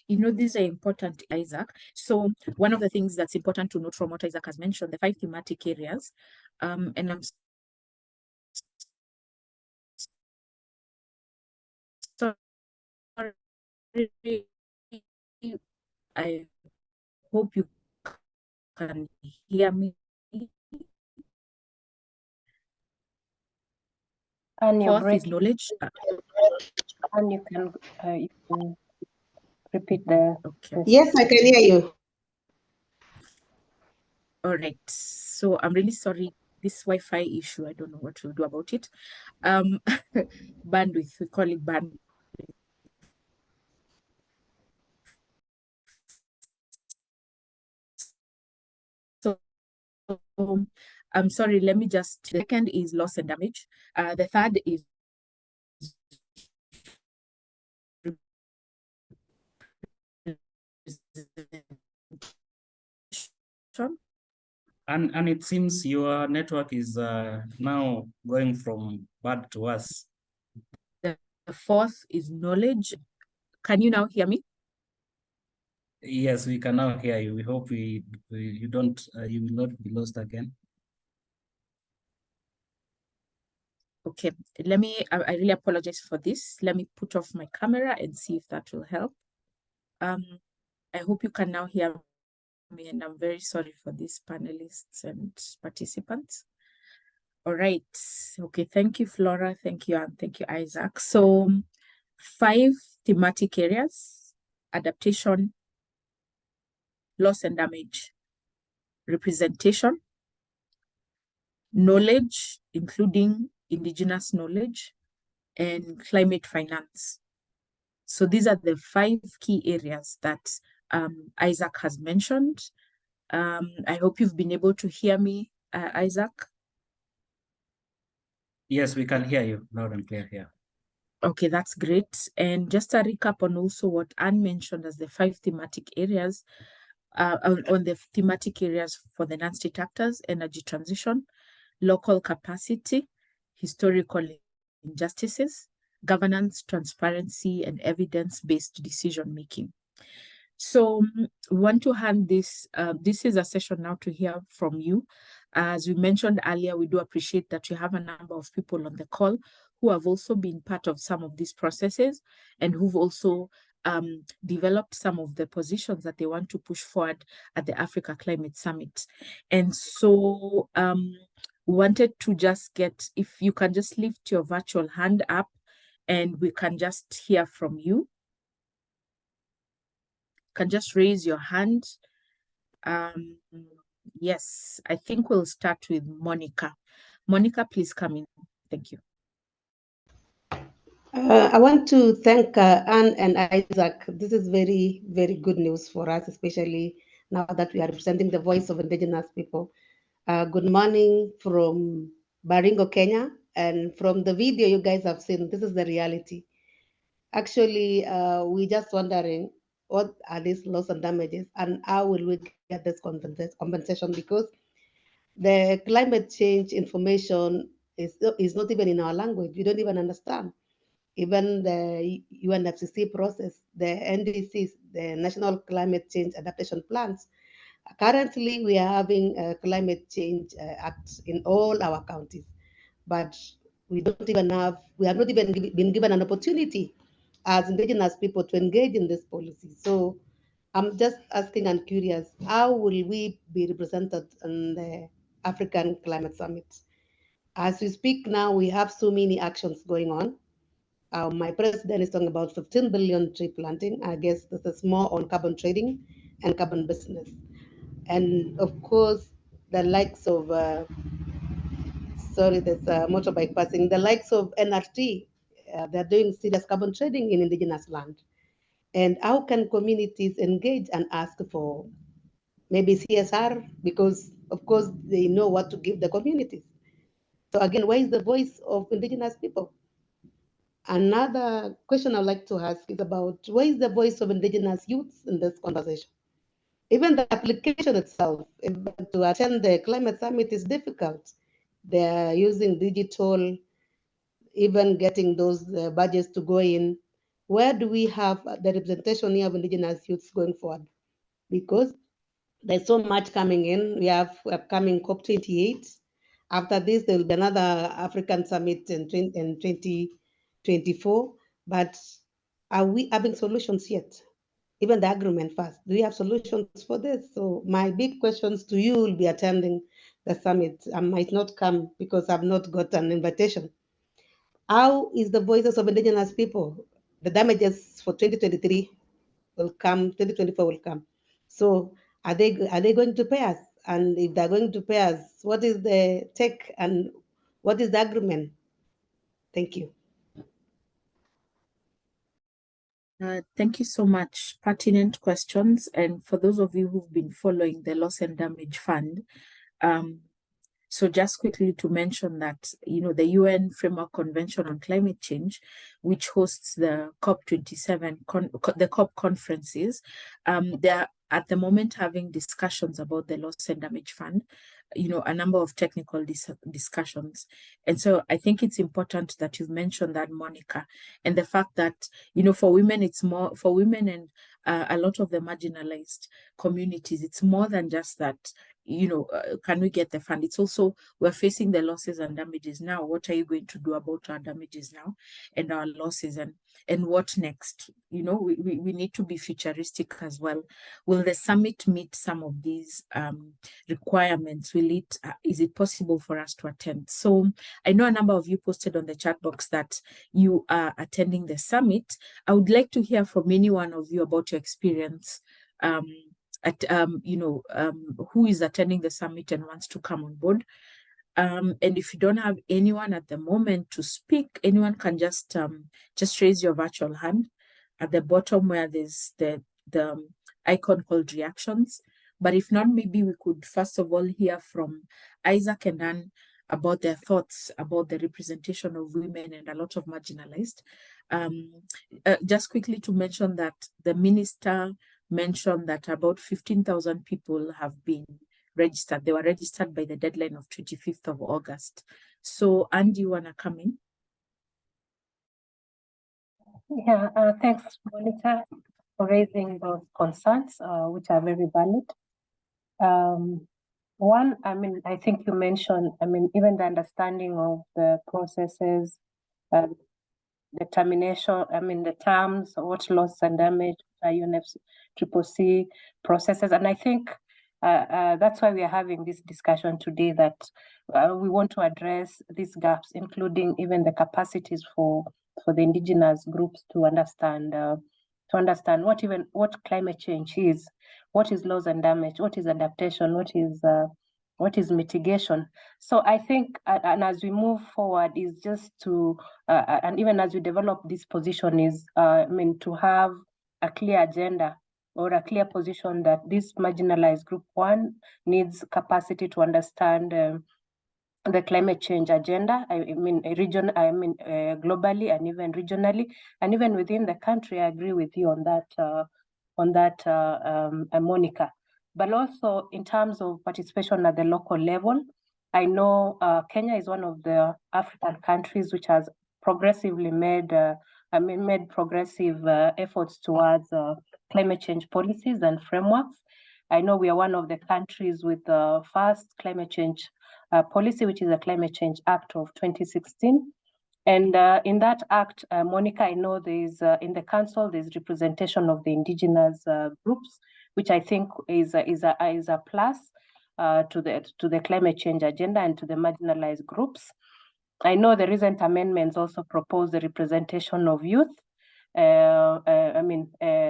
You know, these are important, Isaac. So one of the things that's important to note from what Isaac has mentioned, the 5 thematic areas, and I'm sorry, I hope you can hear me. And your Fourth is knowledge. And you can repeat the. Okay. Yes, I can hear you. All right. So I'm really sorry. This Wi-Fi issue, I don't know what to do about it. Bandwidth, we call it bandwidth. So I'm sorry, let me just, the second is loss and damage. The third is And it seems your network is now going from bad to worse. The fourth is knowledge. Can you now hear me? Yes, we can now hear you. We hope you will not be lost again. Okay, let me, I really apologize for this. Let me put off my camera and see if that will help. I hope you can now hear me, and I'm very sorry for these panelists and participants. All right, okay, thank you, Flora, thank you, and thank you, Isaac. So 5 thematic areas: adaptation, loss and damage, representation, knowledge, including indigenous knowledge, and climate finance. So these are the 5 key areas that Isaac has mentioned. I hope you've been able to hear me, Isaac. Yes, we can hear you loud and clear here. Okay, that's great. And just a recap on also what Anne mentioned as the 5 thematic areas, on the thematic areas for the non-state actors: energy transition, local capacity, historical injustices, governance, transparency, and evidence-based decision-making. So we want to hand this, this is a session now to hear from you. As we mentioned earlier, we do appreciate that you have a number of people on the call who have also been part of some of these processes and who've also developed some of the positions that they want to push forward at the Africa Climate Summit. And so we wanted to just get, if you can just lift your virtual hand up and we can just hear from you. Can just raise your hand. Yes, I think we'll start with Monica. Monica, please come in. Thank you. I want to thank Anne and Isaac. This is very, very good news for us, especially now that we are representing the voice of indigenous people. Good morning from Baringo, Kenya. And from the video you guys have seen, this is the reality. Actually, we're just wondering what are these loss and damages and how will we get this compensation, because the climate change information is not even in our language. We don't even understand. Even the UNFCCC process, the NDCs, the National Climate Change Adaptation Plans. Currently, we are having a climate change act in all our counties, but we don't even have, we have not even been given an opportunity as indigenous people to engage in this policy. So I'm just asking and curious, how will we be represented in the African Climate Summit? As we speak now, we have so many actions going on. My president is talking about 15 billion tree planting. I guess this is more on carbon trading and carbon business. And of course, the likes of, sorry, there's a motorbike passing, the likes of NRT, they're doing serious carbon trading in indigenous land. And how can communities engage and ask for maybe CSR? Because of course they know what to give the communities. So again, where is the voice of indigenous people? Another question I'd like to ask is about where is the voice of indigenous youths in this conversation? Even the application itself, even to attend the climate summit is difficult. They're using digital, even getting those badges to go in. Where do we have the representation here of indigenous youths going forward? Because there's so much coming in. We have upcoming COP28. After this, there will be another African summit in 2024. But are we having solutions yet? Even the agreement first. Do we have solutions for this? So my big questions to you will be attending the summit. I might not come because I've not got an invitation. How is the voices of indigenous people? The damages for 2023 will come, 2024 will come. So are they going to pay us? And if they're going to pay us, what is the take and what is the agreement? Thank you. Thank you so much. Pertinent questions. And for those of you who've been following the Loss and Damage Fund, so just quickly to mention that, you know, the UN Framework Convention on Climate Change, which hosts the COP27, the COP conferences, they're at the moment having discussions about the Loss and Damage Fund, you know, a number of technical discussions. And so I think it's important that you've mentioned that, Monica, and the fact that, you know, for women, it's more, for women and a lot of the marginalized communities, it's more than just that, you know, can we get the fund? It's also, we're facing the losses and damages now. What are you going to do about our damages now and our losses, and what next? You know, we need to be futuristic as well. Will the summit meet some of these requirements? Will it, is it possible for us to attend? So I know a number of you posted on the chat box that you are attending the summit. I would like to hear from any one of you about your experience at, you know, who is attending the summit and wants to come on board. And if you don't have anyone at the moment to speak, anyone can just raise your virtual hand at the bottom where there's the icon called reactions. But if not, maybe we could first of all hear from Isaac and Anne about their thoughts about the representation of women and a lot of marginalized. Just quickly to mention that the minister mentioned that about 15,000 people have been registered. They were registered by the deadline of 25th of August. So, Anne, do you want to come in? Yeah, thanks, Monica, for raising those concerns, which are very valid. One, I mean, I think you mentioned, I mean, even the understanding of the processes, the termination, I mean, the terms, what loss and damage, UNFCCC processes. And I think that's why we are having this discussion today, that we want to address these gaps, including even the capacities for the indigenous groups to understand what climate change is, what is loss and damage, what is adaptation, what is mitigation. So I think, and as we move forward, is just to, and even as we develop this position, is I mean, to have a clear agenda or a clear position that this marginalized group one needs capacity to understand the climate change agenda. I mean, globally and even regionally, and even within the country. I agree with you on that, Monica. But also in terms of participation at the local level, I know Kenya is one of the African countries which has progressively made progressive efforts towards climate change policies and frameworks. I know we are one of the countries with the first climate change policy, which is the Climate Change Act of 2016. And in that act, Monica, I know there's in the council, there's representation of the indigenous groups, which I think is a plus to the climate change agenda and to the marginalized groups. I know the recent amendments also propose the representation of youth,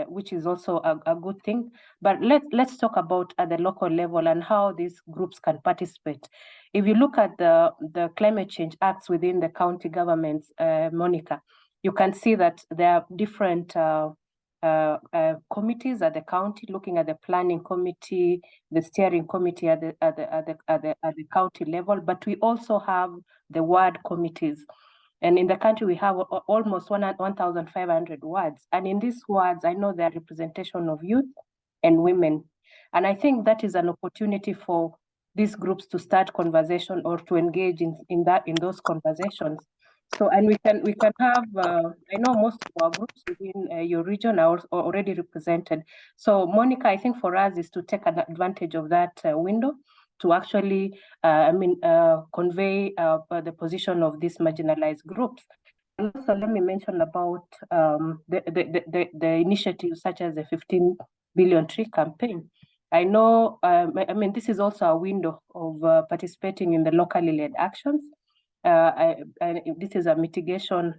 which is also a good thing. But let's talk about at the local level and how these groups can participate. If you look at the climate change acts within the county governments, Monica, you can see that there are different committees at the county, looking at the planning committee, the steering committee at the county level, but we also have the ward committees. And in the country, we have almost 1,500 wards. And in these wards, I know there are representation of youth and women. And I think that is an opportunity for these groups to start conversation or to engage in those conversations. So, and we can have, I know most of our groups within your region are already represented. So Monica, I think for us is to take advantage of that window to actually, convey the position of these marginalized groups. And also, let me mention about the initiatives such as the 15 billion tree campaign. I know, this is also a window of participating in the locally led actions. This is a mitigation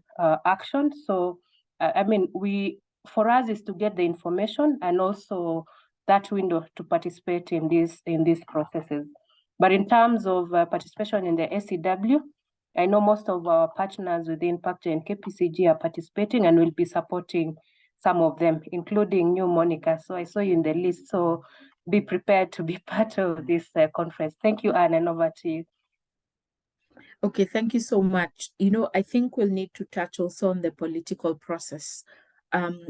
action. So, for us is to get the information and also that window to participate in these processes. But in terms of participation in the SEW, I know most of our partners within PACJ and KPCG are participating and will be supporting some of them, including New Monica. So I saw you in the list. So be prepared to be part of this conference. Thank you, Anne, and over to you. Okay, thank you so much. I think we'll need to touch also on the political process.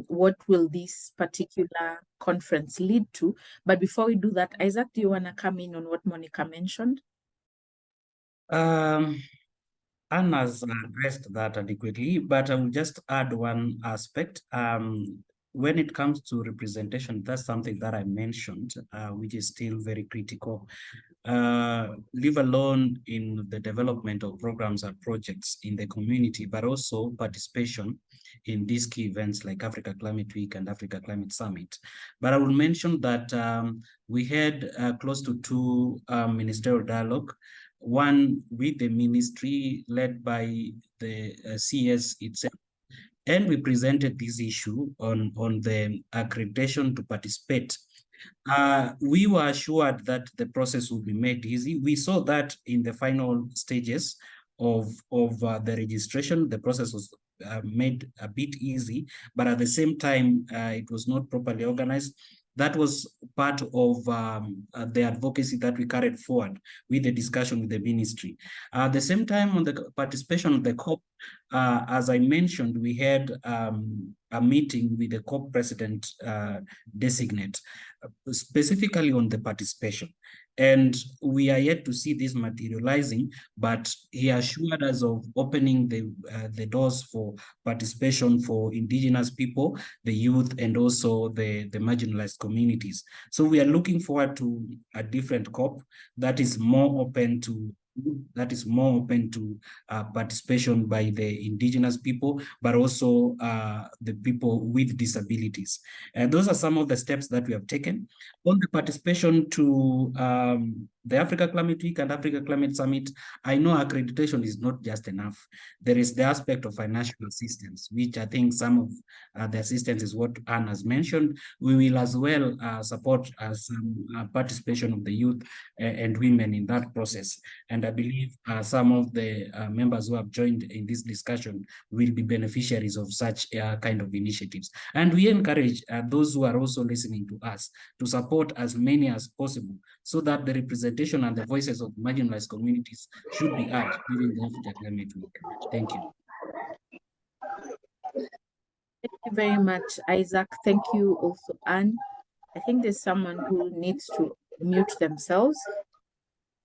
What will this particular conference lead to? But before we do that, Isaac, do you want to come in on what Monica mentioned? Anna's addressed that adequately, but I will just add one aspect. When it comes to representation, that's something that I mentioned, which is still very critical. Leave alone in the development of programs and projects in the community, but also participation in these key events like Africa Climate Week and Africa Climate Summit. But I will mention that we had close to 2 ministerial dialogue, one with the ministry led by the CS itself. And we presented this issue on the accreditation to participate We were assured that the process would be made easy. We saw that in the final stages of the registration. The process was made a bit easy, but at the same time, it was not properly organized. That was part of the advocacy that we carried forward with the discussion with the ministry. At the same time, on the participation of the COP, as I mentioned, we had a meeting with the COP president designate, specifically on the participation. And we are yet to see this materializing, but he assured us of opening the doors for participation for indigenous people, the youth, and also the marginalized communities. So we are looking forward to a different COP that is more open to participation by the indigenous people, but also the people with disabilities. And those are some of the steps that we have taken. On the participation to the Africa Climate Week and Africa Climate Summit, I know accreditation is not just enough. There is the aspect of financial assistance, which I think some of the assistance is what Anne has mentioned. We will as well support some participation of the youth and women in that process. And I believe some of the members who have joined in this discussion will be beneficiaries of such kind of initiatives. And we encourage those who are also listening to us to support as many as possible, so that the representation and the voices of marginalized communities should be heard during the Africa Climate Week. Thank you. Thank you very much, Isaac. Thank you also, Anne. I think there's someone who needs to mute themselves.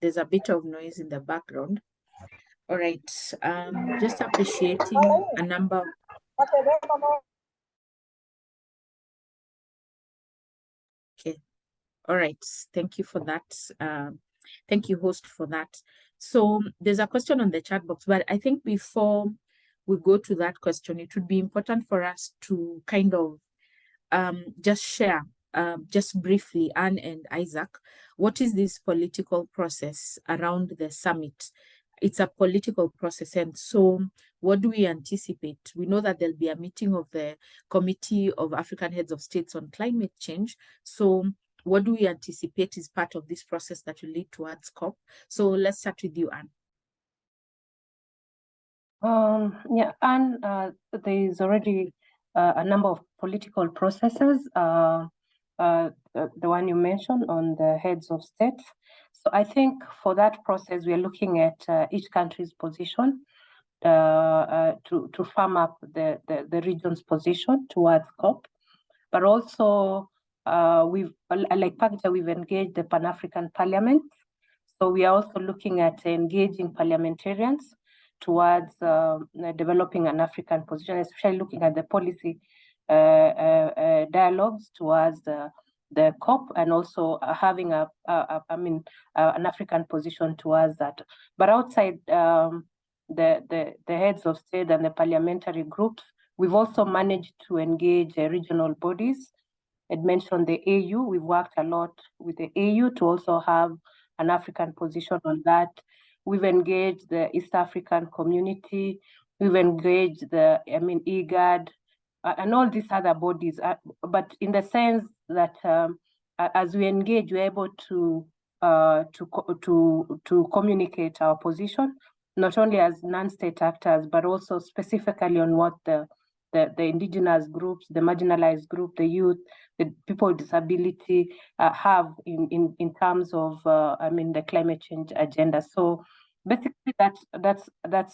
There's a bit of noise in the background. All right, just appreciating a number. Okay, all right, thank you for that. Thank you, host, for that. So there's a question on the chat box, but I think before we go to that question, it would be important for us to kind of just share, just briefly, Anne and Isaac, what is this political process around the summit? It's a political process, and so what do we anticipate? We know that there'll be a meeting of the Committee of African Heads of States on Climate Change. So what do we anticipate is part of this process that will lead towards COP? So let's start with you, Anne. Yeah, and there is already a number of political processes, the one you mentioned on the heads of state. So I think for that process, we are looking at each country's position to firm up the region's position towards COP. But also, like PACTA, we've engaged the Pan-African Parliament. So we are also looking at engaging parliamentarians towards developing an African position, especially looking at the policy dialogues towards the COP, and also having an African position towards that. But outside the heads of state and the parliamentary groups, we've also managed to engage regional bodies. I'd mentioned the AU. We've worked a lot with the AU to also have an African position on that. We've engaged the East African community. We've engaged IGAD, and all these other bodies. But in the sense that as we engage, we're able to communicate our position, not only as non-state actors, but also specifically on what the indigenous groups, the marginalized group, the youth, the people with disability have in terms of the climate change agenda. So basically, that's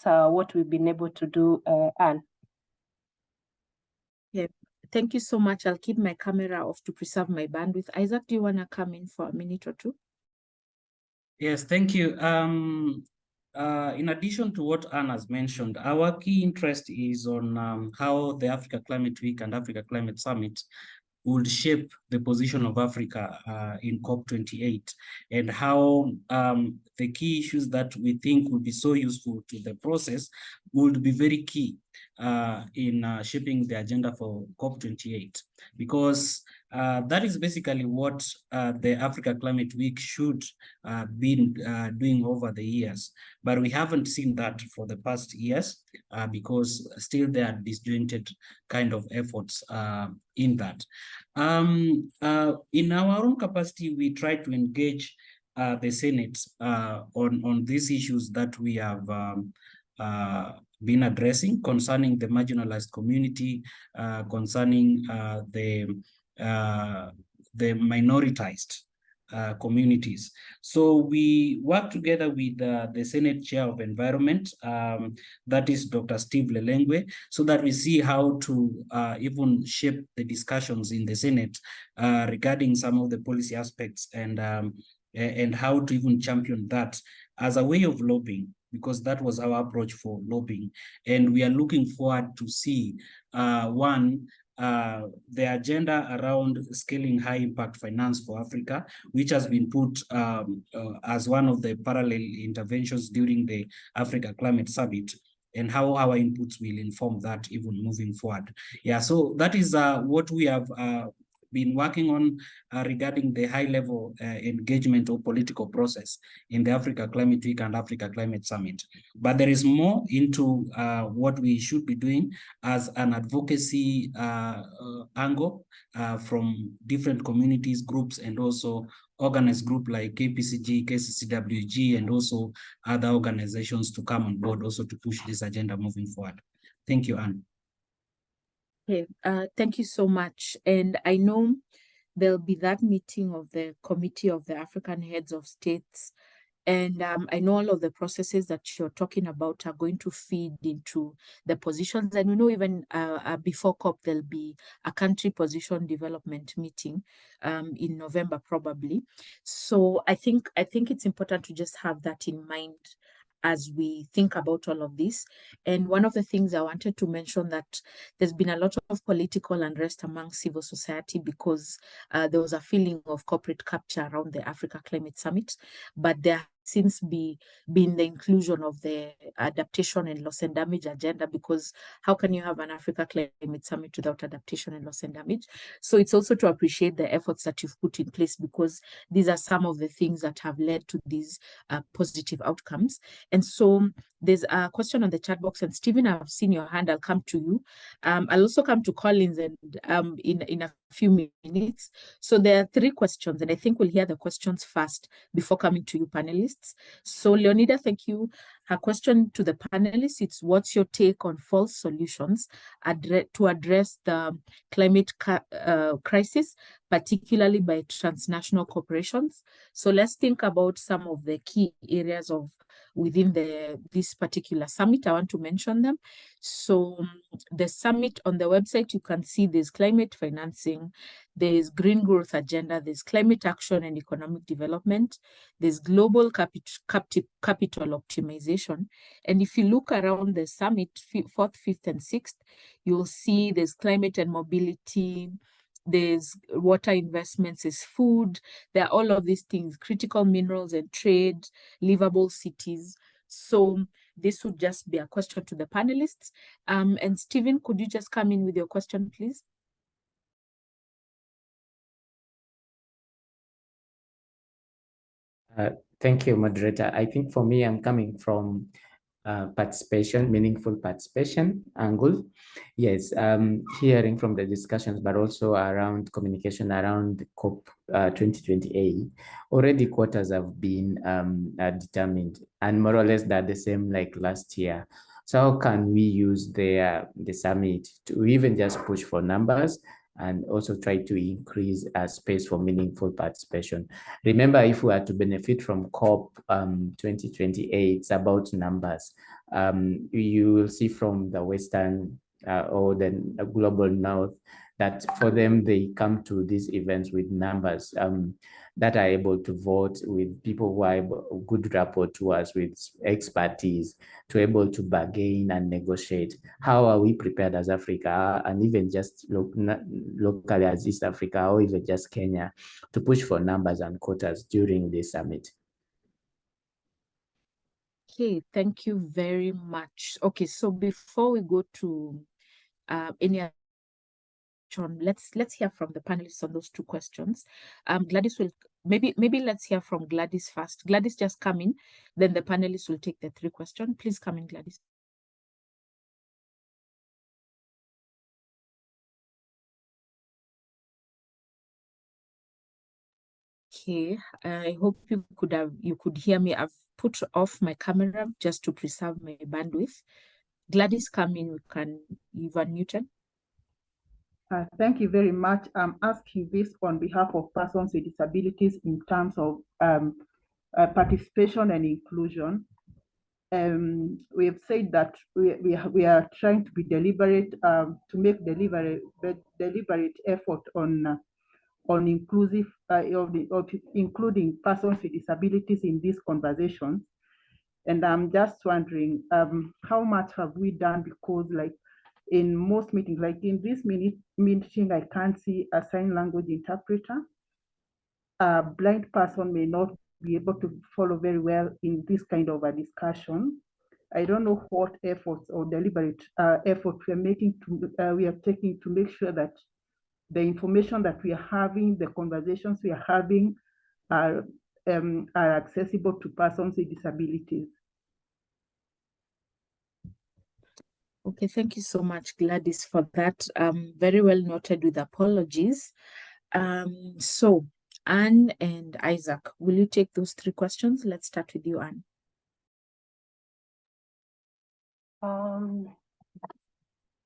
what we've been able to do, Anne. Yeah, thank you so much. I'll keep my camera off to preserve my bandwidth. Isaac, do you want to come in for a minute or two? Yes, thank you. In addition to what Anne has mentioned, our key interest is on how the Africa Climate Week and Africa Climate Summit would shape the position of Africa in COP28, and how the key issues that we think would be so useful to the process would be very key. in shaping the agenda for COP28, because that is basically what the Africa Climate Week should be doing over the years. But we haven't seen that for the past years because still there are disjointed kind of efforts in that. In our own capacity, we try to engage the Senate on these issues that we have been addressing concerning the marginalized community, concerning the minoritized communities. So we work together with the Senate Chair of Environment, that is Dr. Steve Lelengwe, so that we see how to even shape the discussions in the Senate regarding some of the policy aspects and how to even champion that as a way of lobbying, because that was our approach for lobbying. And we are looking forward to see, the agenda around scaling high impact finance for Africa, which has been put as one of the parallel interventions during the Africa Climate Summit, and how our inputs will inform that even moving forward. Yeah, so that is what we have been working on regarding the high level engagement or political process in the Africa Climate Week and Africa Climate Summit. But there is more into what we should be doing as an advocacy angle from different communities, groups, and also organized group like KPCG, KCCWG, and also other organizations to come on board also to push this agenda moving forward. Thank you, Anne. Okay, thank you so much. And I know there'll be that meeting of the Committee of the African Heads of States. And I know all of the processes that you're talking about are going to feed into the positions. And we know even before COP, there'll be a country position development meeting in November, probably. So I think it's important to just have that in mind as we think about all of this. And one of the things I wanted to mention, that there's been a lot of political unrest among civil society because there was a feeling of corporate capture around the Africa Climate Summit, but there since been the inclusion of the adaptation and loss and damage agenda, because how can you have an Africa Climate Summit without adaptation and loss and damage? So it's also to appreciate the efforts that you've put in place, because these are some of the things that have led to these positive outcomes. And so there's a question on the chat box, and Stephen, I've seen your hand. I'll come to you. I'll also come to Collins and in a few minutes. So there are 3 questions, and I think we'll hear the questions first before coming to you panelists. So Leonida, thank you. Her question to the panelists, it's what's your take on false solutions to address the climate crisis, particularly by transnational corporations? So let's think about some of the key areas of within this particular summit. I want to mention them. So the summit, on the website, you can see there's climate financing, there's green growth agenda, there's climate action and economic development, there's global capital optimization. And if you look around the summit, 4th, 5th, and 6th, you'll see there's climate and mobility, there's water investments, is food, there are all of these things, critical minerals and trade, livable cities. So this would just be a question to the panelists. And Stephen, could you just come in with your question, please? Thank you, moderator. I think for me, I'm coming from participation, meaningful participation angle. Yes, hearing from the discussions, but also around communication around COP 2028. Already quotas have been determined, and more or less they're the same like last year. So how can we use the summit to even just push for numbers and also try to increase space for meaningful participation? Remember, if we are to benefit from COP 2028, it's about numbers. You will see from the Western or the global North that for them, they come to these events with numbers that are able to vote, with people who are good rapport to us, with expertise, to able to bargain and negotiate. How are we prepared as Africa, and even just locally as East Africa, or even just Kenya, to push for numbers and quotas during this summit? Okay, thank you very much. Okay, so before we go to any other, let's hear from the panelists on those two questions. Gladys will maybe let's hear from Gladys first. Gladys, just come in, then the panelists will take the three questions. Please come in, Gladys. Okay, I hope you could hear me. I've put off my camera just to preserve my bandwidth. Gladys, come in. You've unmuted. Thank you very much. I'm asking this on behalf of persons with disabilities in terms of participation and inclusion. We have said that we are trying to be deliberate, to make deliberate effort on inclusive of including persons with disabilities in these conversations. And I'm just wondering, how much have we done? Because like in most meetings, like in this meeting, I can't see a sign language interpreter. A blind person may not be able to follow very well in this kind of a discussion. I don't know what efforts or deliberate efforts we are taking to make sure that the information that we are having, the conversations we are having, are accessible to persons with disabilities. Okay, thank you so much, Gladys, for that. Very well noted with apologies. So Anne and Isaac, will you take those three questions? Let's start with you, Anne.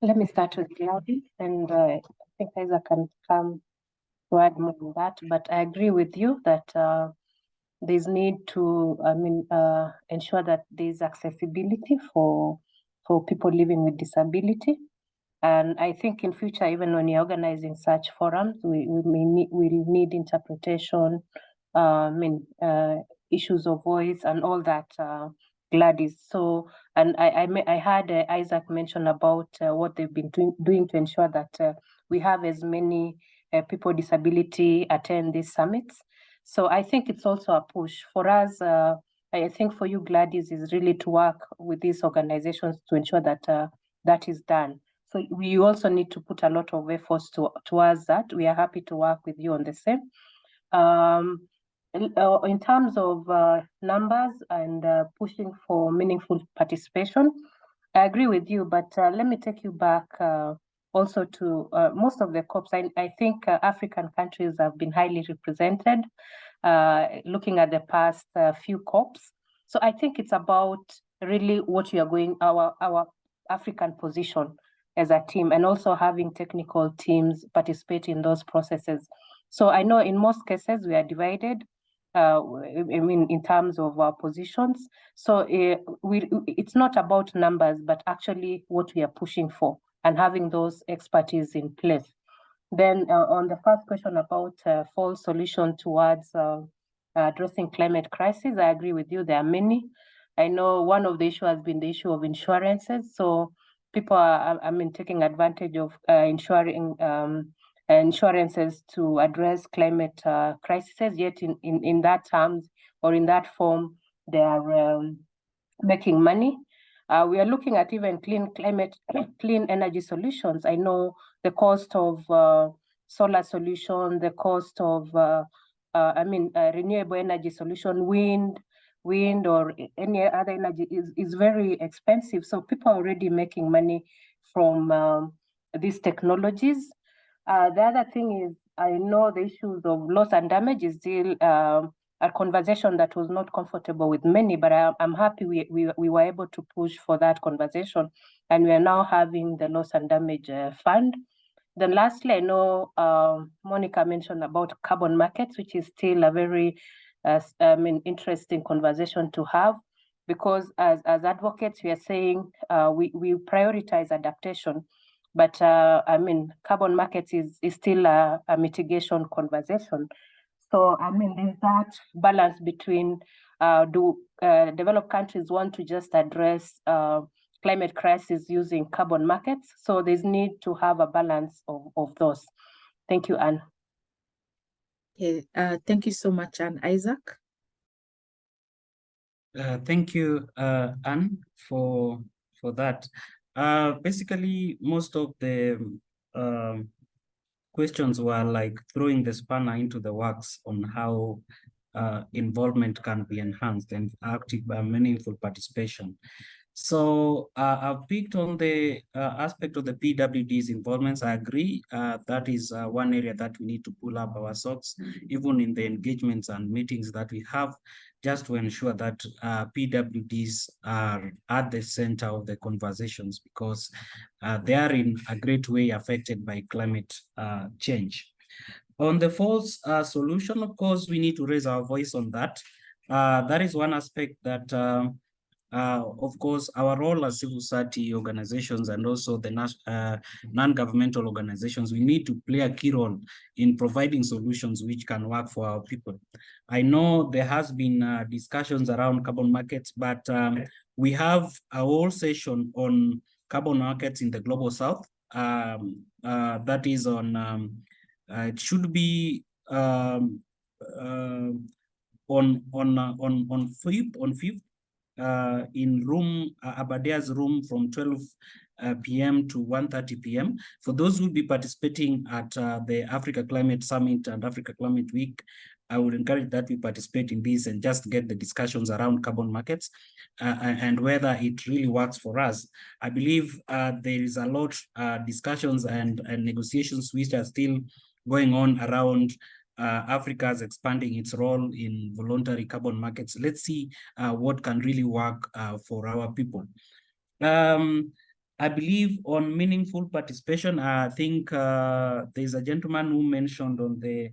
Let me start with Gladys, and I think Isaac can come to add more on that. But I agree with you that there's need to, ensure that there's accessibility for people living with disability. And I think in future, even when you're organizing such forums, we'll need interpretation, issues of voice and all that, Gladys. So, and I had Isaac mention about what they've been doing to ensure that we have as many people with disability attend these summits. So I think it's also a push for us. I think for you, Gladys, is really to work with these organizations to ensure that that is done. So we also need to put a lot of efforts towards that. We are happy to work with you on the same. In terms of numbers and pushing for meaningful participation, I agree with you, but let me take you back also to most of the COPs. I think African countries have been highly represented, looking at the past few COPs. So I think it's about really what we are going, our African position as a team, and also having technical teams participate in those processes. So I know in most cases we are divided, in terms of our positions. So it's not about numbers, but actually what we are pushing for and having those expertise in place. Then on the first question about false solution towards addressing climate crisis, I agree with you, there are many. I know one of the issues has been the issue of insurances. So people are, taking advantage of insurances to address climate crises, yet in that terms or in that form, they are making money. We are looking at even clean energy solutions. I know the cost of solar solution, the cost of renewable energy solution, wind or any other energy is very expensive. So people are already making money from these technologies. The other thing is, I know the issues of loss and damage is still a conversation that was not comfortable with many, but I'm happy we were able to push for that conversation, and we are now having the loss and damage fund. Then lastly, I know Monica mentioned about carbon markets, which is still a very interesting conversation to have, because as advocates, we are saying we prioritize adaptation, but carbon markets is still a mitigation conversation. So there's that balance between do developed countries want to just address climate crisis using carbon markets? So there's need to have a balance of those. Thank you, Anne. Okay, thank you so much, Anne. Isaac? Thank you, Anne, for that. Basically, most of the questions were like throwing the spanner into the works on how involvement can be enhanced and active meaningful participation. So I've picked on the aspect of the PWD's involvements. I agree that is one area that we need to pull up our socks, even in the engagements and meetings that we have, just to ensure that PWDs are at the center of the conversations, because they are in a great way affected by climate change. On the false solution, of course, we need to raise our voice on that. That is one aspect that of course, our role as civil society organizations and also the non-governmental organizations, we need to play a key role in providing solutions which can work for our people. I know there has been discussions around carbon markets, but we have a whole session on carbon markets in the Global South. That is on, it should be on 5th in room Abadea's room from 12 p.m. to 1:30 p.m. For those who will be participating at the Africa Climate Summit and Africa Climate Week, I would encourage that we participate in this and just get the discussions around carbon markets and whether it really works for us. I believe there is a lot discussions and negotiations which are still going on around Africa's expanding its role in voluntary carbon markets. Let's see what can really work for our people. I believe on meaningful participation, I think there's a gentleman who mentioned on the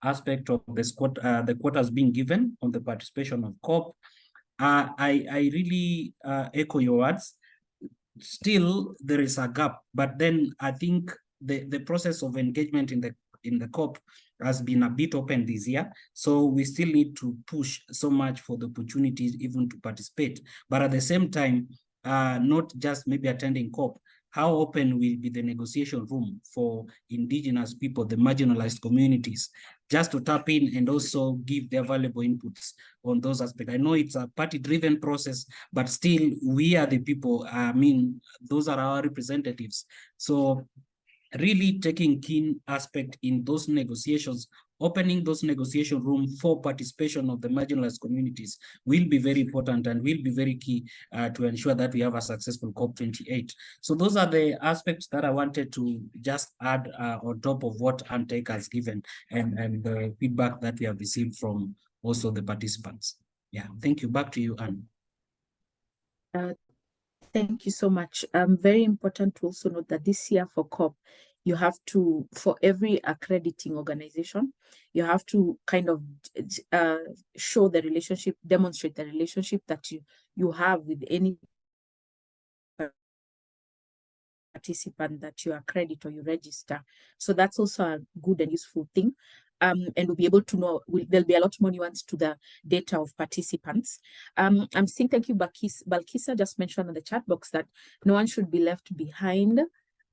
aspect of the quotas being given on the participation of COP. I really echo your words. Still, there is a gap, but then I think the process of engagement in the COP has been a bit open this year. So we still need to push so much for the opportunities even to participate. But at the same time, not just maybe attending COP, how open will be the negotiation room for indigenous people, the marginalized communities, just to tap in and also give their valuable inputs on those aspects. I know it's a party-driven process, but still we are the people, I mean, those are our representatives. So really taking keen aspect in those negotiations, opening those negotiation room for participation of the marginalized communities will be very important and will be very key to ensure that we have a successful COP28. So those are the aspects that I wanted to just add on top of what Antec has given and the feedback that we have received from also the participants. Yeah, thank you. Back to you, Anne. Thank you so much. Very important to also note that this year for COP, you have to, for every accrediting organization, you have to kind of show the relationship, demonstrate the relationship that you have with any participant that you accredit or you register. So that's also a good and useful thing. And we'll be able to know, there'll be a lot more nuance to the data of participants. I'm saying thank you, Balkisa just mentioned on the chat box that no one should be left behind.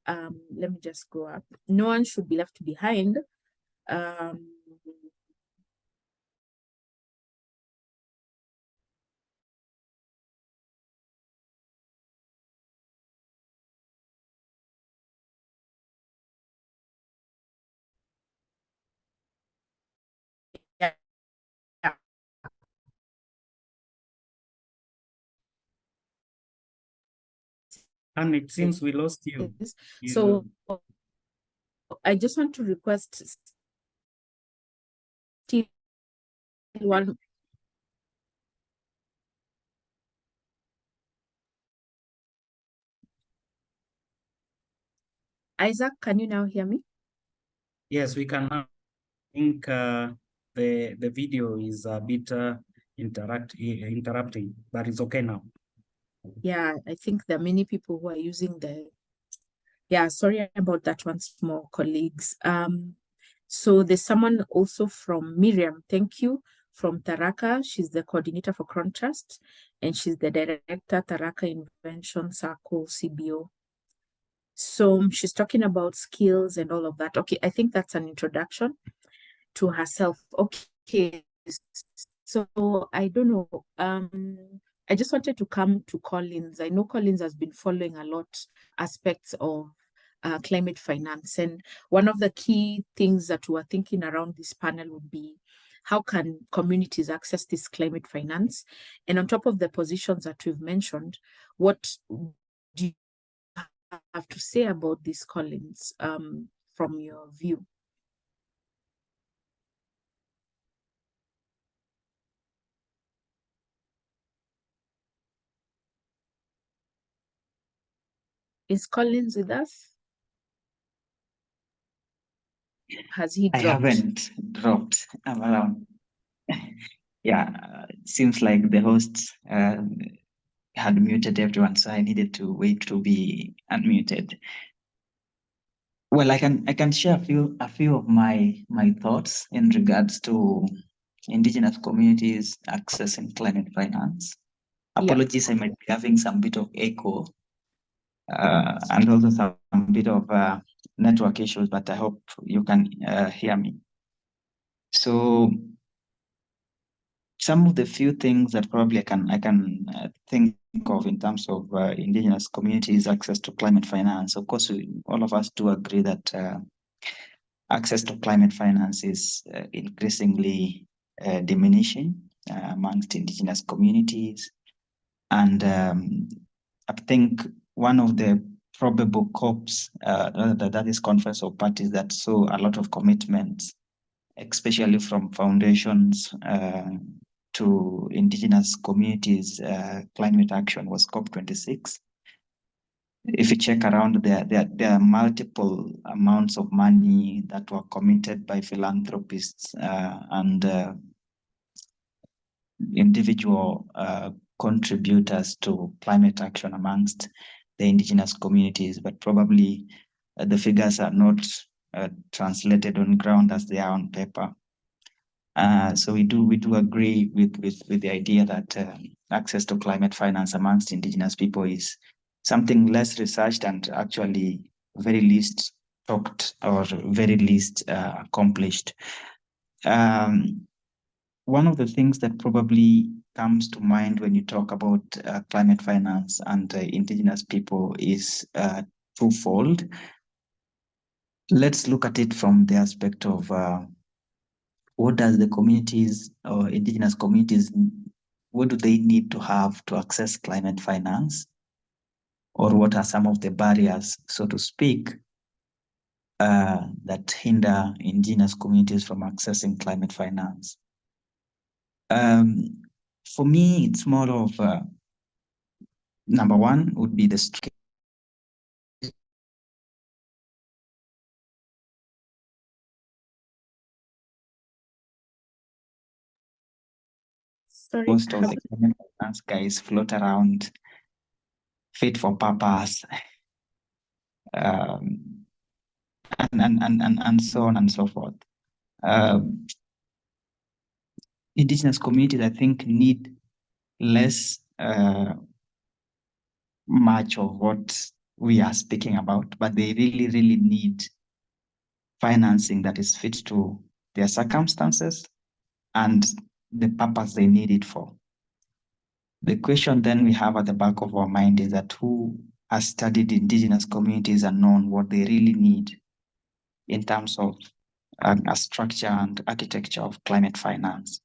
Let me just go up. No one should be left behind. And it seems we lost you. So I just want to request still one. Isaac, can you now hear me? Yes, we can now. I think the video is a bit interrupting, but it's okay now. Yeah, I think there are many people who are using yeah, sorry about that once more, colleagues. So there's someone also from Miriam, thank you, from Taraka. She's the coordinator for Contrast, and she's the director, Taraka Invention Circle, CBO. So she's talking about skills and all of that. Okay, I think that's an introduction to herself. Okay, So I don't know. I just wanted to come to Collins. I know Collins has been following a lot aspects of climate finance. And one of the key things that we are thinking around this panel would be how can communities access this climate finance? And on top of the positions that we've mentioned, what do you have to say about this, Collins, from your view? Is Collins with us? Has he dropped? I haven't dropped. I'm around. Yeah, it seems like the host had muted everyone, so I needed to wait to be unmuted. Well, I can share a few of my thoughts in regards to indigenous communities accessing climate finance. Apologies, I might be having some bit of echo and also some bit of network issues, but I hope you can hear me. So some of the few things that probably I can think of in terms of indigenous communities access to climate finance. Of course, all of us do agree that access to climate finance is increasingly diminishing amongst indigenous communities. And I think one of the probable COPs, that is Conference of Parties, that saw a lot of commitments, especially from foundations to indigenous communities, climate action was COP26. If you check around, there are multiple amounts of money that were committed by philanthropists and individual contributors to climate action amongst the indigenous communities, but probably the figures are not translated on ground as they are on paper. So we do agree with the idea that access to climate finance amongst indigenous people is something less researched and actually very least talked or very least accomplished. One of the things that probably comes to mind when you talk about climate finance and indigenous people is twofold. Let's look at it from the aspect of what does the communities or indigenous communities, what do they need to have to access climate finance? Or what are some of the barriers, so to speak, that hinder indigenous communities from accessing climate finance? For me, it's more of number one would be the most of the climate finance guys float around fit for purpose, and so on and so forth. Indigenous communities, I think, need less much of what we are speaking about, but they really, really need financing that is fit to their circumstances and the purpose they need it for. The question then we have at the back of our mind is that who has studied indigenous communities and known what they really need in terms of a structure and architecture of climate finance?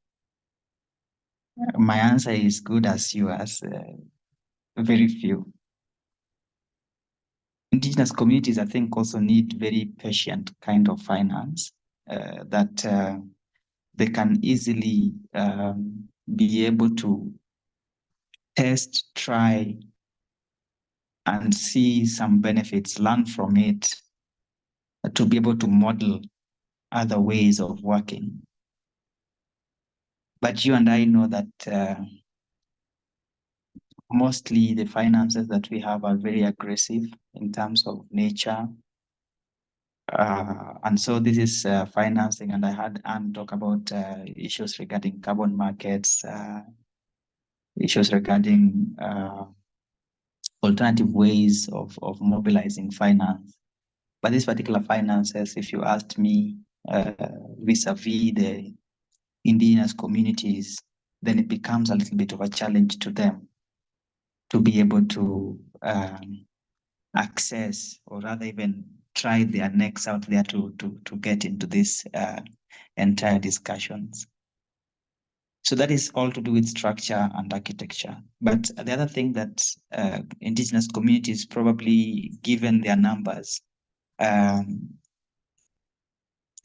My answer is good as yours, very few. Indigenous communities, I think, also need very patient kind of finance that they can easily be able to test, try, and see some benefits, learn from it, to be able to model other ways of working. But you and I know that mostly the finances that we have are very aggressive in terms of nature. And so this is financing, and I had Anne talk about issues regarding carbon markets, issues regarding alternative ways of mobilizing finance. But these particular finances, if you asked me, vis-a-vis the indigenous communities, then it becomes a little bit of a challenge to them to be able to access, or rather even try their necks out there to get into this entire discussions. So that is all to do with structure and architecture. But the other thing that indigenous communities, probably given their numbers,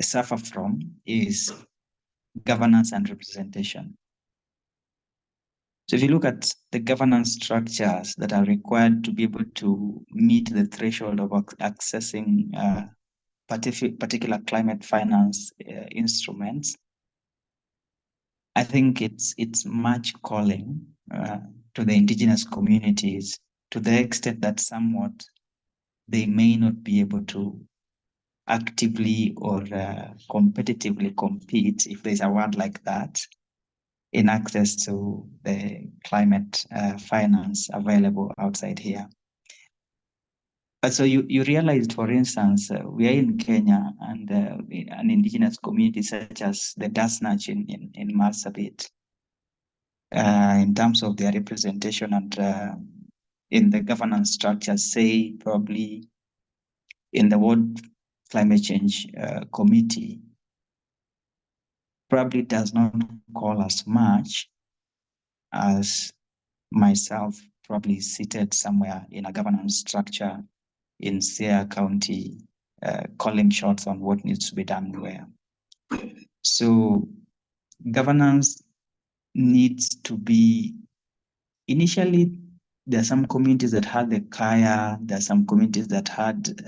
suffer from is governance and representation. So if you look at the governance structures that are required to be able to meet the threshold of accessing particular climate finance instruments, I think it's much calling to the indigenous communities, to the extent that somewhat they may not be able to actively or competitively compete, if there's a word like that, in access to the climate finance available outside here. But so you realized, for instance, we are in Kenya, and an indigenous community such as the Dasnach in Marsabit, in terms of their representation and in the governance structure, say probably in the World Climate Change Committee, probably does not call as much as myself, probably seated somewhere in a governance structure in Siaya County, calling shots on what needs to be done where. So governance needs to be, initially, there are some communities that had the kaya, there are some communities that had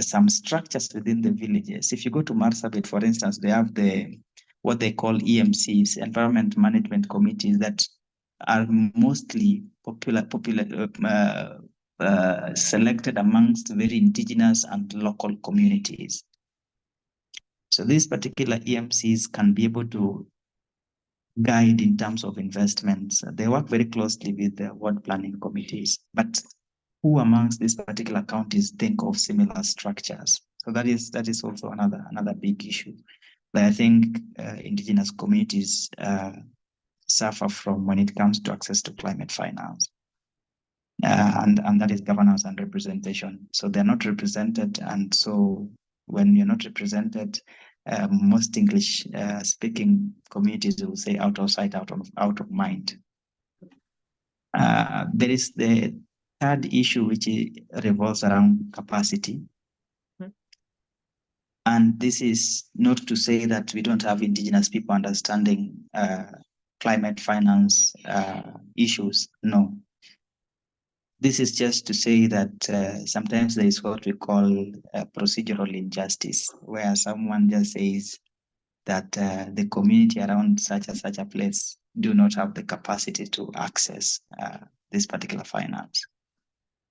some structures within the villages. If you go to Marsabit, for instance, they have what they call EMCs, Environment Management Committees, that are mostly selected amongst very indigenous and local communities. So these particular EMCs can be able to guide in terms of investments. They work very closely with the ward planning committees, but who amongst these particular counties think of similar structures? So that is also another big issue that I think indigenous communities suffer from when it comes to access to climate finance. And that is governance and representation. So they're not represented, and so when you're not represented, most English speaking communities will say out of sight, out of mind. There is the third issue, which revolves around capacity. And this is not to say that we don't have indigenous people understanding climate finance issues. No. This is just to say that sometimes there is what we call procedural injustice, where someone just says that the community around such and such a place do not have the capacity to access this particular finance,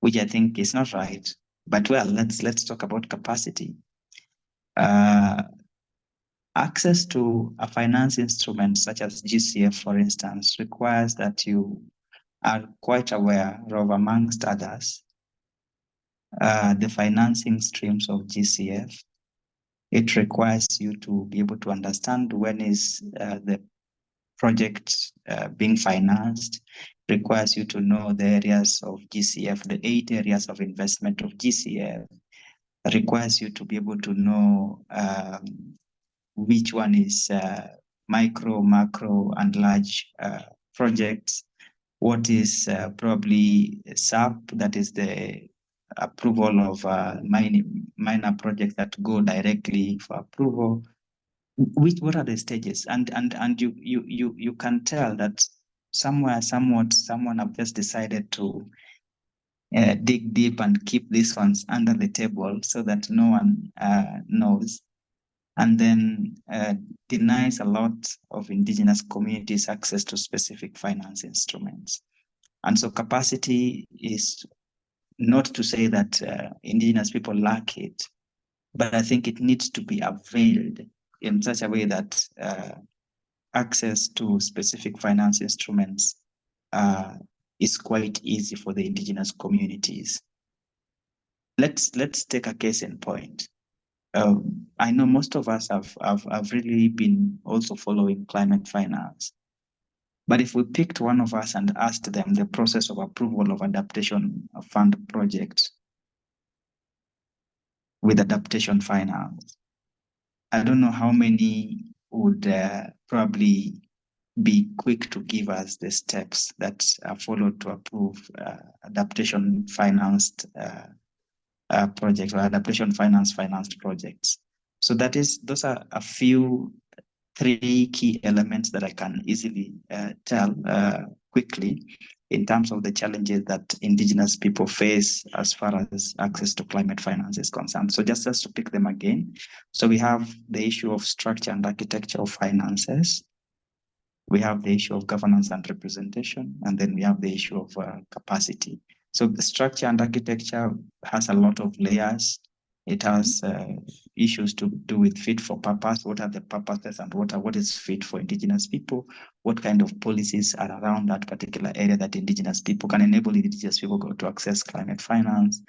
which I think is not right. But well, let's talk about capacity. Access to a finance instrument such as GCF, for instance, requires that you are quite aware of, amongst others, the financing streams of GCF. It requires you to be able to understand when is the project being financed. It requires you to know the areas of GCF, the 8 areas of investment of GCF. It requires you to be able to know which one is micro, macro, and large projects. What is probably SAP, that is the approval of minor projects that go directly for approval. What are the stages? And you can tell that someone have just decided to dig deep and keep these ones under the table so that no one knows, and then denies a lot of indigenous communities access to specific finance instruments. And so capacity is not to say that indigenous people lack it, but I think it needs to be availed in such a way that access to specific finance instruments is quite easy for the indigenous communities. Let's take a case in point. I know most of us have really been also following climate finance. But if we picked one of us and asked them the process of approval of adaptation fund projects with adaptation finance, I don't know how many would probably be quick to give us the steps that are followed to approve adaptation financed projects or adaptation financed projects. So those are a few 3 key elements that I can easily tell quickly in terms of the challenges that Indigenous people face as far as access to climate finance is concerned. So just to pick them again. So we have the issue of structure and architecture of finances. We have the issue of governance and representation, and then we have the issue of capacity. So the structure and architecture has a lot of layers. It has issues to do with fit for purpose. What are the purposes and what is fit for Indigenous people? What kind of policies are around that particular area that Indigenous people can enable Indigenous people to access climate finance,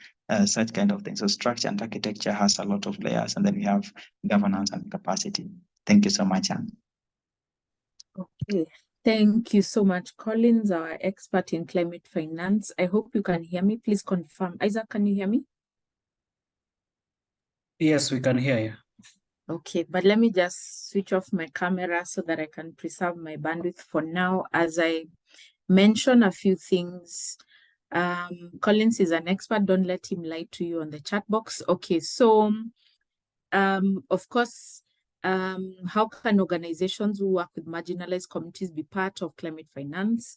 such kind of things. So structure and architecture has a lot of layers, and then we have governance and capacity. Thank you so much, Anne. Okay, thank you so much, Collins, our expert in climate finance. I hope you can hear me. Please confirm. Isaac, can you hear me? Yes, we can hear you. Okay, but let me just switch off my camera so that I can preserve my bandwidth for now as I mention a few things. Collins is an expert. Don't let him lie to you on the chat box. Okay, so of course, how can organizations who work with marginalized communities be part of climate finance?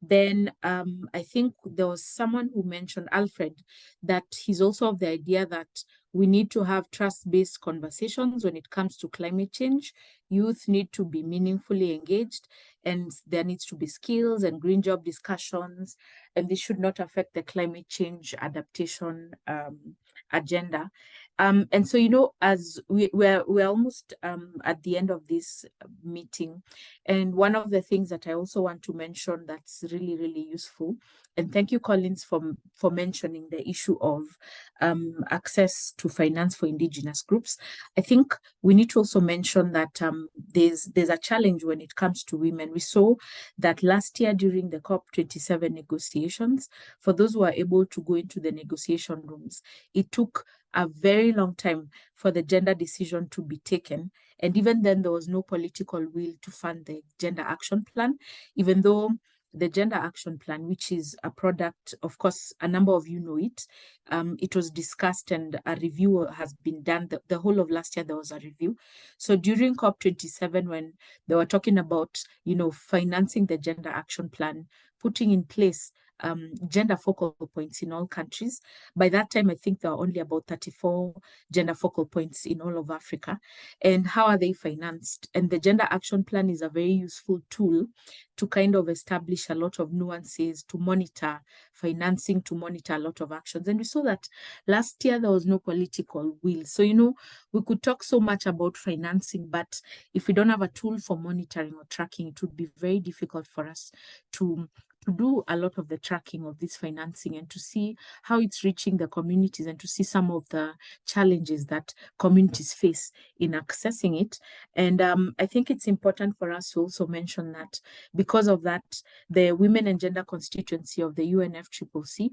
Then I think there was someone who mentioned, Alfred, that he's also of the idea that we need to have trust-based conversations when it comes to climate change. Youth need to be meaningfully engaged, and there needs to be skills and green job discussions, and this should not affect the climate change adaptation agenda. And so, you know, as we're almost at the end of this meeting, and one of the things that I also want to mention that's really, really useful, and thank you, Collins, for mentioning the issue of access to finance for Indigenous groups. I think we need to also mention that there's a challenge when it comes to women. We saw that last year during the COP27 negotiations, for those who are able to go into the negotiation rooms, it took a very long time for the gender decision to be taken. And even then, there was no political will to fund the gender action plan, even though the gender action plan, which is a product, of course, a number of you know it, it was discussed and a review has been done. The whole of last year, there was a review. So during COP27, when they were talking about, you know, financing the gender action plan, putting in place gender focal points in all countries. By that time, I think there are only about 34 gender focal points in all of Africa. And how are they financed? And the gender action plan is a very useful tool to kind of establish a lot of nuances, to monitor financing, to monitor a lot of actions. And we saw that last year there was no political will. So, you know, we could talk so much about financing, but if we don't have a tool for monitoring or tracking, it would be very difficult for us to do a lot of the tracking of this financing and to see how it's reaching the communities and to see some of the challenges that communities face in accessing it. And I think it's important for us to also mention that because of that, the Women and Gender constituency of the UNFCCC,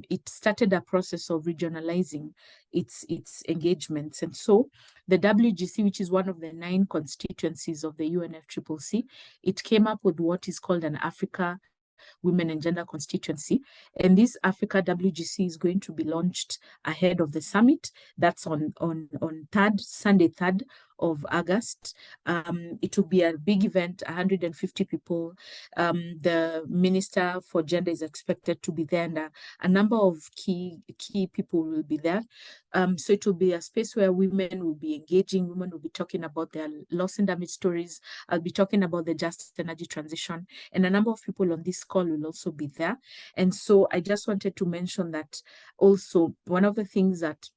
it started a process of regionalizing its engagements. And so the WGC, which is one of the 9 constituencies of the UNFCCC, it came up with what is called an Africa Women and Gender constituency. And this Africa WGC is going to be launched ahead of the summit. That's on Sunday, 3rd of August. It will be a big event, 150 people. The Minister for Gender is expected to be there, and a number of key people will be there. So it will be a space where women will be engaging, women will be talking about their loss and damage stories. I'll be talking about the just energy transition, and a number of people on this call will also be there. And so I just wanted to mention that also one of the things that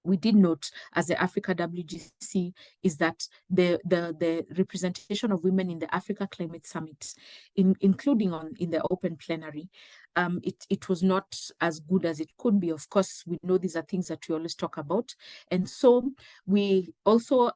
we did note as the Africa WGC is that the representation of women in the Africa Climate Summit, including in the open plenary, it was not as good as it could be. Of course, we know these are things that we always talk about. And so we also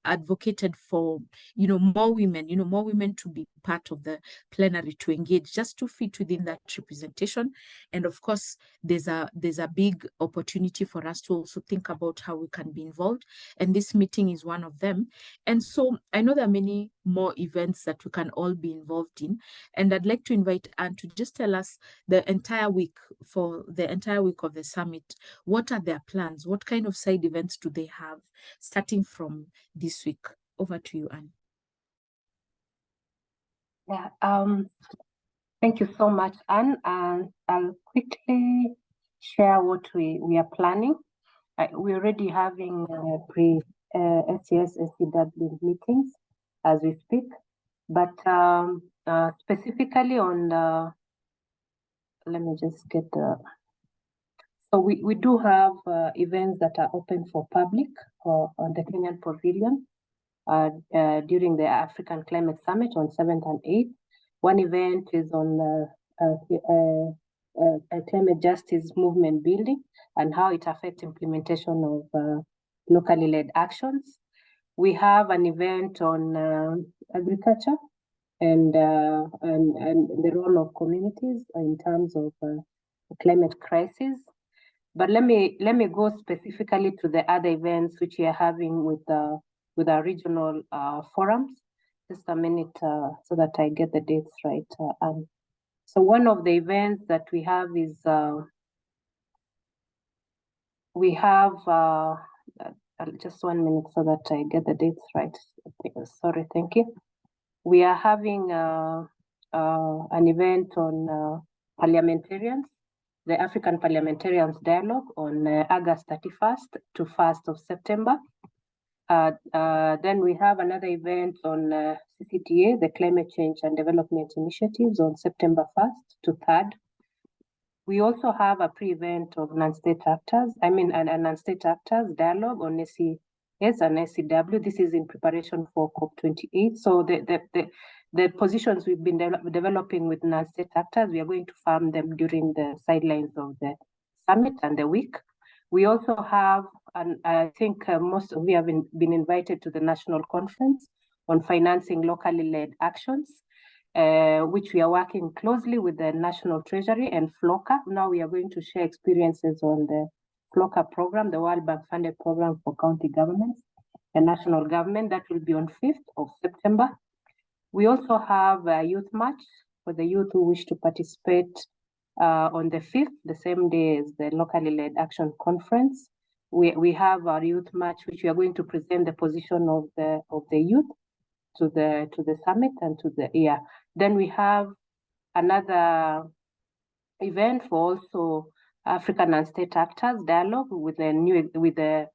advocated for, more women to be part of the plenary, to engage, just to fit within that representation. And of course, there's a big opportunity for us to also think about how we can be involved. And this meeting is one of them. And so I know there are many more events that we can all be involved in. And I'd like to invite Anne to just tell us the entire week of the summit. What are their plans? What kind of side events do they have starting from this week? Over to you, Anne. Yeah, thank you so much, Anne. And I'll quickly share what we are planning. We're already having pre-SCS SCW meetings as we speak, but specifically on let me just get the. So we do have events that are open for public on the Kenyan Pavilion during the African Climate Summit on 7th and 8th. One event is on climate justice movement building and how it affects implementation of locally led actions. We have an event on agriculture and the role of communities in terms of climate crisis. But let me go specifically to the other events which we are having with our regional forums. Just a minute so that I get the dates right. So one of the events that we have is we have just 1 minute so that I get the dates right. Sorry, thank you. We are having an event on parliamentarians, the African Parliamentarians Dialogue on August 31st to 1st of September. Then we have another event on CCTA, the Climate Change and Development Initiatives, on September 1st to 3rd. We also have a pre-event of non-state actors, a non-state actors dialogue on SCS and SCW. This is in preparation for COP28. So the positions we've been developing with non-state actors, we are going to farm them during the sidelines of the summit and the week. We also have, and I think most of you have been invited to the national conference on financing locally led actions, which we are working closely with the National Treasury and FLOCA. Now we are going to share experiences on the FLOCA program, the World Bank funded program for county governments and national government. That will be on 5th of September. We also have a youth march for the youth who wish to participate on the 5th, the same day as the locally led action conference. We have our youth march, which we are going to present the position of the youth to the summit and to the year. Then we have another event for also African and state actors dialogue with the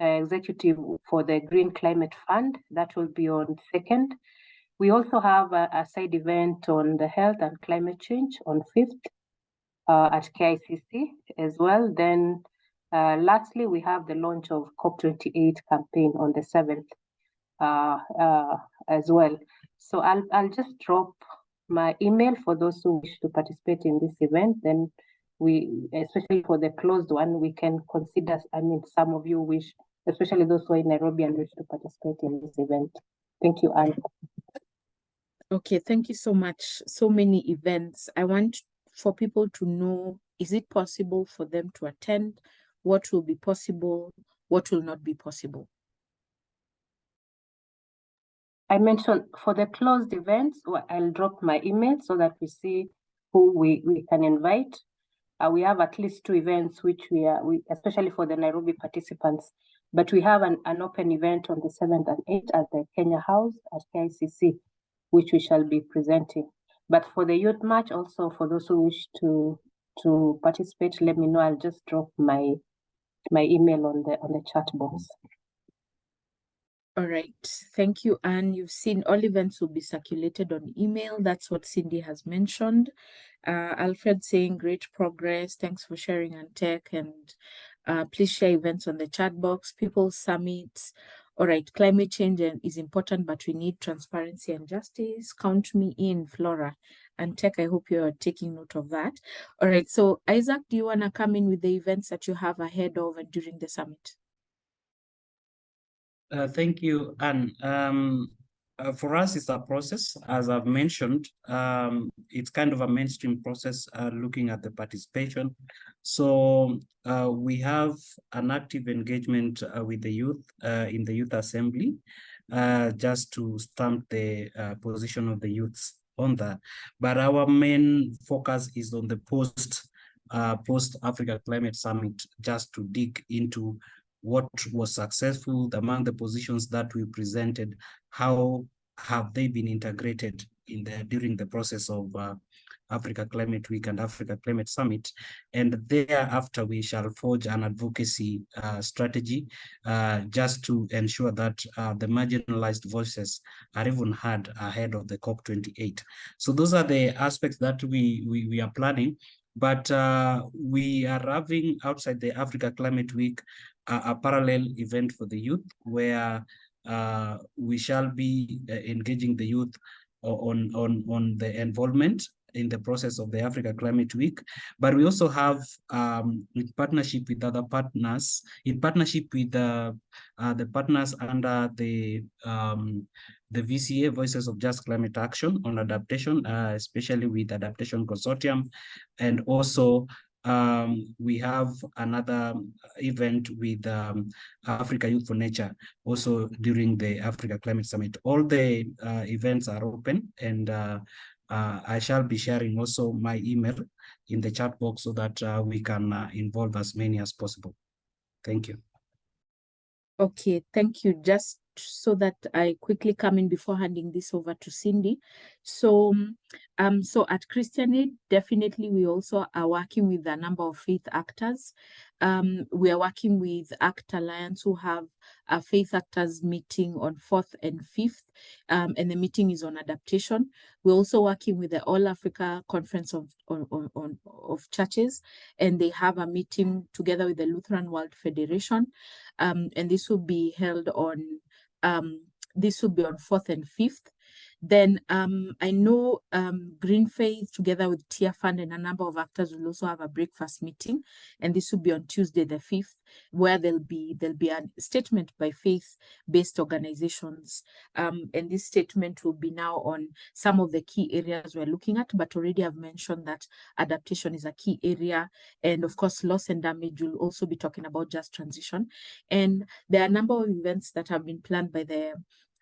executive for the Green Climate Fund. That will be on 2nd. We also have a side event on the health and climate change on 5th at KICC as well. Then lastly, we have the launch of COP28 campaign on the 7th as well. So I'll just drop my email for those who wish to participate in this event. Then we, especially for the closed one, we can consider, some of you wish, especially those who are in Nairobi and wish to participate in this event. Thank you, Anne. Okay, thank you so much. So many events. I want for people to know, is it possible for them to attend? What will be possible? What will not be possible? I mentioned for the closed events, I'll drop my email so that we see who we can invite. We have at least 2 events which we especially for the Nairobi participants, but we have an open event on the 7th and 8th at the Kenya House at KICC, which we shall be presenting. But for the youth march, also for those who wish to participate, let me know. I'll just drop my email on the chat box. All right, thank you, Anne. You've seen all events will be circulated on email. That's what Cindy has mentioned. Alfred saying great progress. Thanks for sharing on tech, and please share events on the chat box. People's summits All right, climate change is important, but we need transparency and justice. Count me in, Flora. And Tech, I hope you're taking note of that. All right, so Isaac, do you want to come in with the events that you have ahead of and during the summit? Thank you, Anne. For us, it's a process. As I've mentioned, it's kind of a mainstream process looking at the participation. So we have an active engagement with the youth in the Youth Assembly, just to stamp the position of the youths on that. But our main focus is on the post-Africa Climate Summit, just to dig into what was successful among the positions that we presented, how have they been integrated in during the process of Africa Climate Week and Africa Climate Summit. And thereafter, we shall forge an advocacy strategy just to ensure that the marginalized voices are even heard ahead of the COP28. So those are the aspects that we are planning. But we are having outside the Africa Climate Week a parallel event for the youth, where we shall be engaging the youth on the involvement in the process of the Africa Climate Week. But we also have, in partnership with other partners, in partnership with the partners under the VCA, Voices of Just Climate Action on adaptation, especially with Adaptation Consortium, and also we have another event with Africa Youth for Nature, also during the Africa Climate Summit. All the events are open, and I shall be sharing also my email in the chat box so that we can involve as many as possible. Thank you. Okay, thank you. Just so that I quickly come in before handing this over to Cindy. So at Christian Aid, definitely we also are working with a number of faith actors. We are working with ACT Alliance, who have a faith actors meeting on 4th and 5th, and the meeting is on adaptation. We're also working with the All Africa Conference of Churches, and they have a meeting together with the Lutheran World Federation, and this will be held on 4th and 5th. Then I know Green Faith, together with Tia Fund and a number of actors, will also have a breakfast meeting, and this will be on Tuesday the 5th, where there'll be a statement by faith-based organizations, and this statement will be now on some of the key areas we're looking at, but already I've mentioned that adaptation is a key area, and of course loss and damage will also be talking about just transition. And there are a number of events that have been planned by the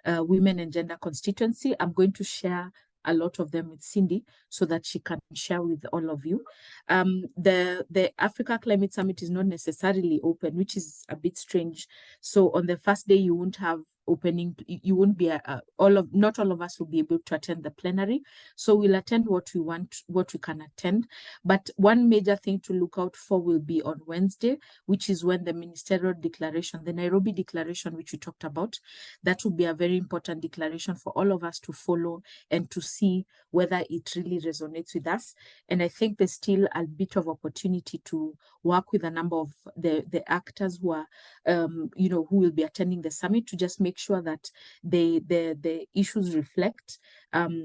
Women and Gender constituency. I'm going to share a lot of them with Cindy so that she can share with all of you. The Africa Climate Summit is not necessarily open, which is a bit strange. So on the first day, you won't have opening, you won't be not all of us will be able to attend the plenary. So we'll attend what we want, what we can attend. But one major thing to look out for will be on Wednesday, which is when the ministerial declaration, the Nairobi declaration, which we talked about, that will be a very important declaration for all of us to follow and to see whether it really resonates with us. And I think there's still a bit of opportunity to work with a number of the actors who are, who will be attending the summit, to just make sure that the issues reflect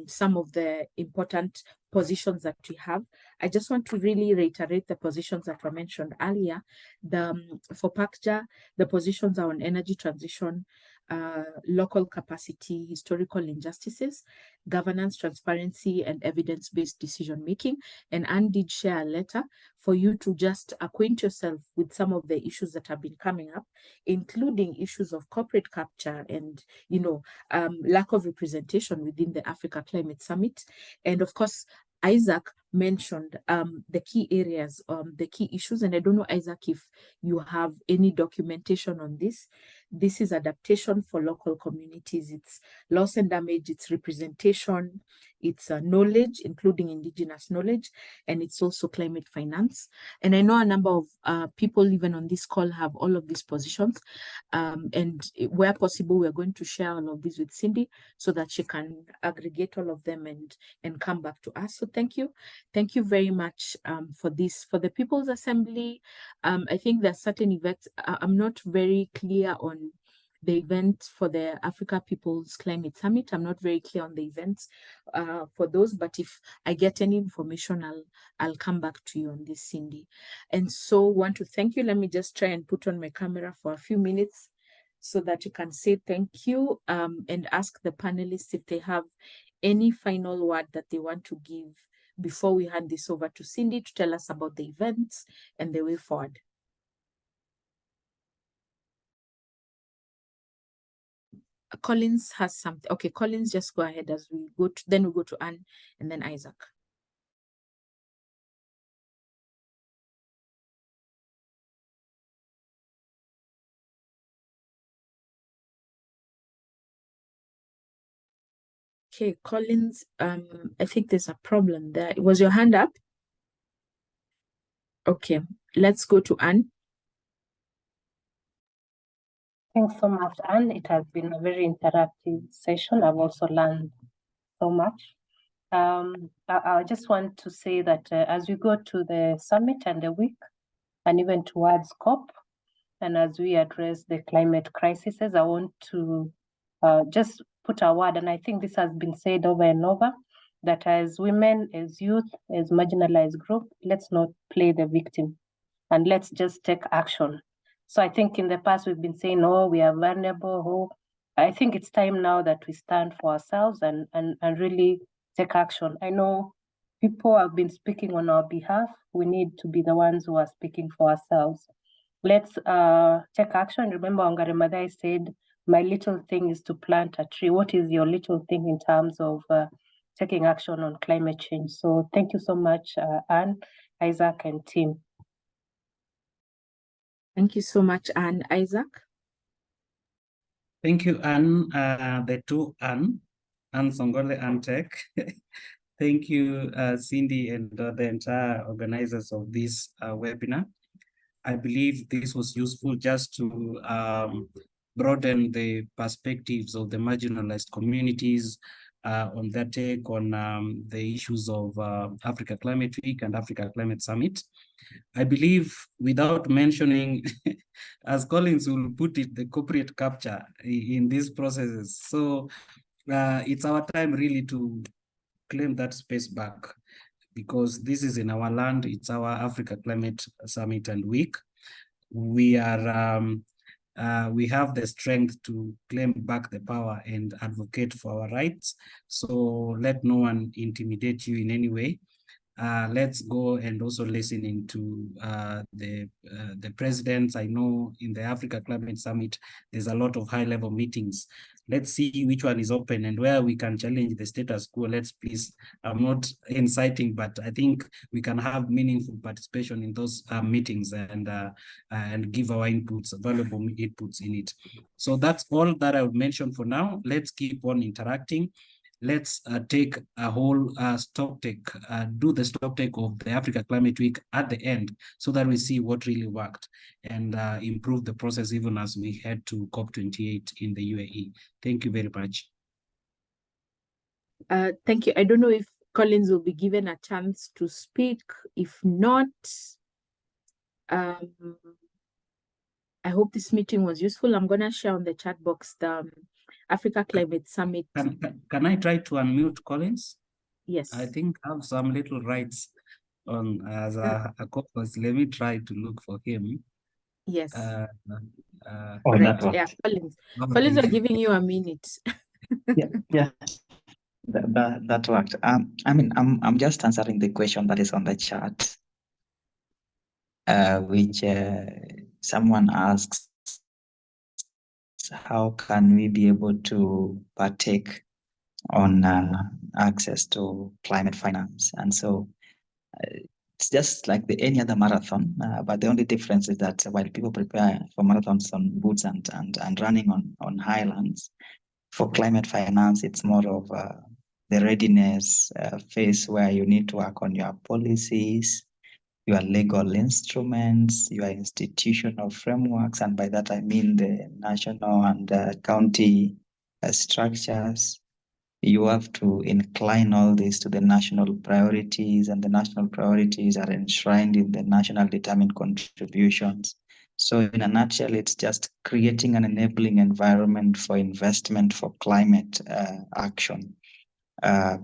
some of the important positions that we have. I just want to really reiterate the positions that were mentioned earlier. For PACJA, the positions are on energy transition, local capacity, historical injustices, governance, transparency, and evidence-based decision-making. And Anne did share a letter for you to just acquaint yourself with some of the issues that have been coming up, including issues of corporate capture and, lack of representation within the Africa Climate Summit. And of course, Isaac mentioned the key areas, the key issues. And I don't know, Isaac, if you have any documentation on this. This is adaptation for local communities. It's loss and damage, it's representation, it's knowledge, including indigenous knowledge, and it's also climate finance. And I know a number of people even on this call have all of these positions. And where possible, we're going to share all of these with Cindy so that she can aggregate all of them and come back to us. So thank you. Thank you very much for this. For the People's Assembly, I think there are certain events. I'm not very clear on the event for the Africa People's Climate Summit. I'm not very clear on the events for those, but if I get any information, I'll come back to you on this, Cindy. And so want to thank you. Let me just try and put on my camera for a few minutes so that you can say thank you and ask the panelists if they have any final word that they want to give before we hand this over to Cindy to tell us about the events and the way forward. Collins has something. Okay, Collins, just go ahead as we go to, then we go to Anne and then Isaac. Okay, Collins, I think there's a problem there. Was your hand up? Okay, let's go to Anne. Thanks so much, Anne. It has been a very interactive session. I've also learned so much. I just want to say that as we go to the summit and the week, and even towards COP, and as we address the climate crises, I want to just put a word, and I think this has been said over and over, that as women, as youth, as marginalized group, let's not play the victim, and let's just take action. So I think in the past we've been saying, oh, we are vulnerable. Oh, I think it's time now that we stand for ourselves and really take action. I know people have been speaking on our behalf. We need to be the ones who are speaking for ourselves. Let's take action. Remember, Wangari Maathai said, my little thing is to plant a tree. What is your little thing in terms of taking action on climate change? So thank you so much, Anne, Isaac, and team. Thank you so much, Anne. Isaac? Thank you, Anne, the two Anne Songole, Anne Tech. Thank you, Cindy, and the entire organizers of this webinar. I believe this was useful just to broaden the perspectives of the marginalized communities on their take on the issues of Africa Climate Week and Africa Climate Summit. I believe, without mentioning, as Collins will put it, the corporate capture in these processes. So it's our time really to claim that space back, because this is in our land. It's our Africa Climate Summit and Week. We are we have the strength to claim back the power and advocate for our rights. So let no one intimidate you in any way. Let's go and also listen into the presidents. I know in the Africa Climate Summit, there's a lot of high-level meetings. Let's see which one is open and where we can challenge the status quo. Let's please, I'm not inciting, but I think we can have meaningful participation in those meetings and give our inputs, valuable inputs in it. So that's all that I would mention for now. Let's keep on interacting. Let's take a whole stock take, do the stock take of the Africa Climate Week at the end, so that we see what really worked and improve the process even as we head to COP28 in the UAE. Thank you very much. Thank you. I don't know if Collins will be given a chance to speak. If not, I hope this meeting was useful. I'm going to share on the chat box the Africa Climate Summit. Can I try to unmute Collins? Yes. I think I have some little rights on as a co-host. Let me try to look for him. Yes. That worked. Yeah, Collins. Collins are giving you a minute. Yeah. That worked. I mean, I'm just answering the question that is on the chat, which someone asks, how can we be able to partake on access to climate finance? And so it's just like any other marathon, but the only difference is that while people prepare for marathons on boots and running on highlands, for climate finance, it's more of the readiness phase where you need to work on your policies, your legal instruments, your institutional frameworks, and by that I mean the national and county structures. You have to incline all this to the national priorities, and the national priorities are enshrined in the national determined contributions. So in a nutshell, it's just creating an enabling environment for investment for climate action,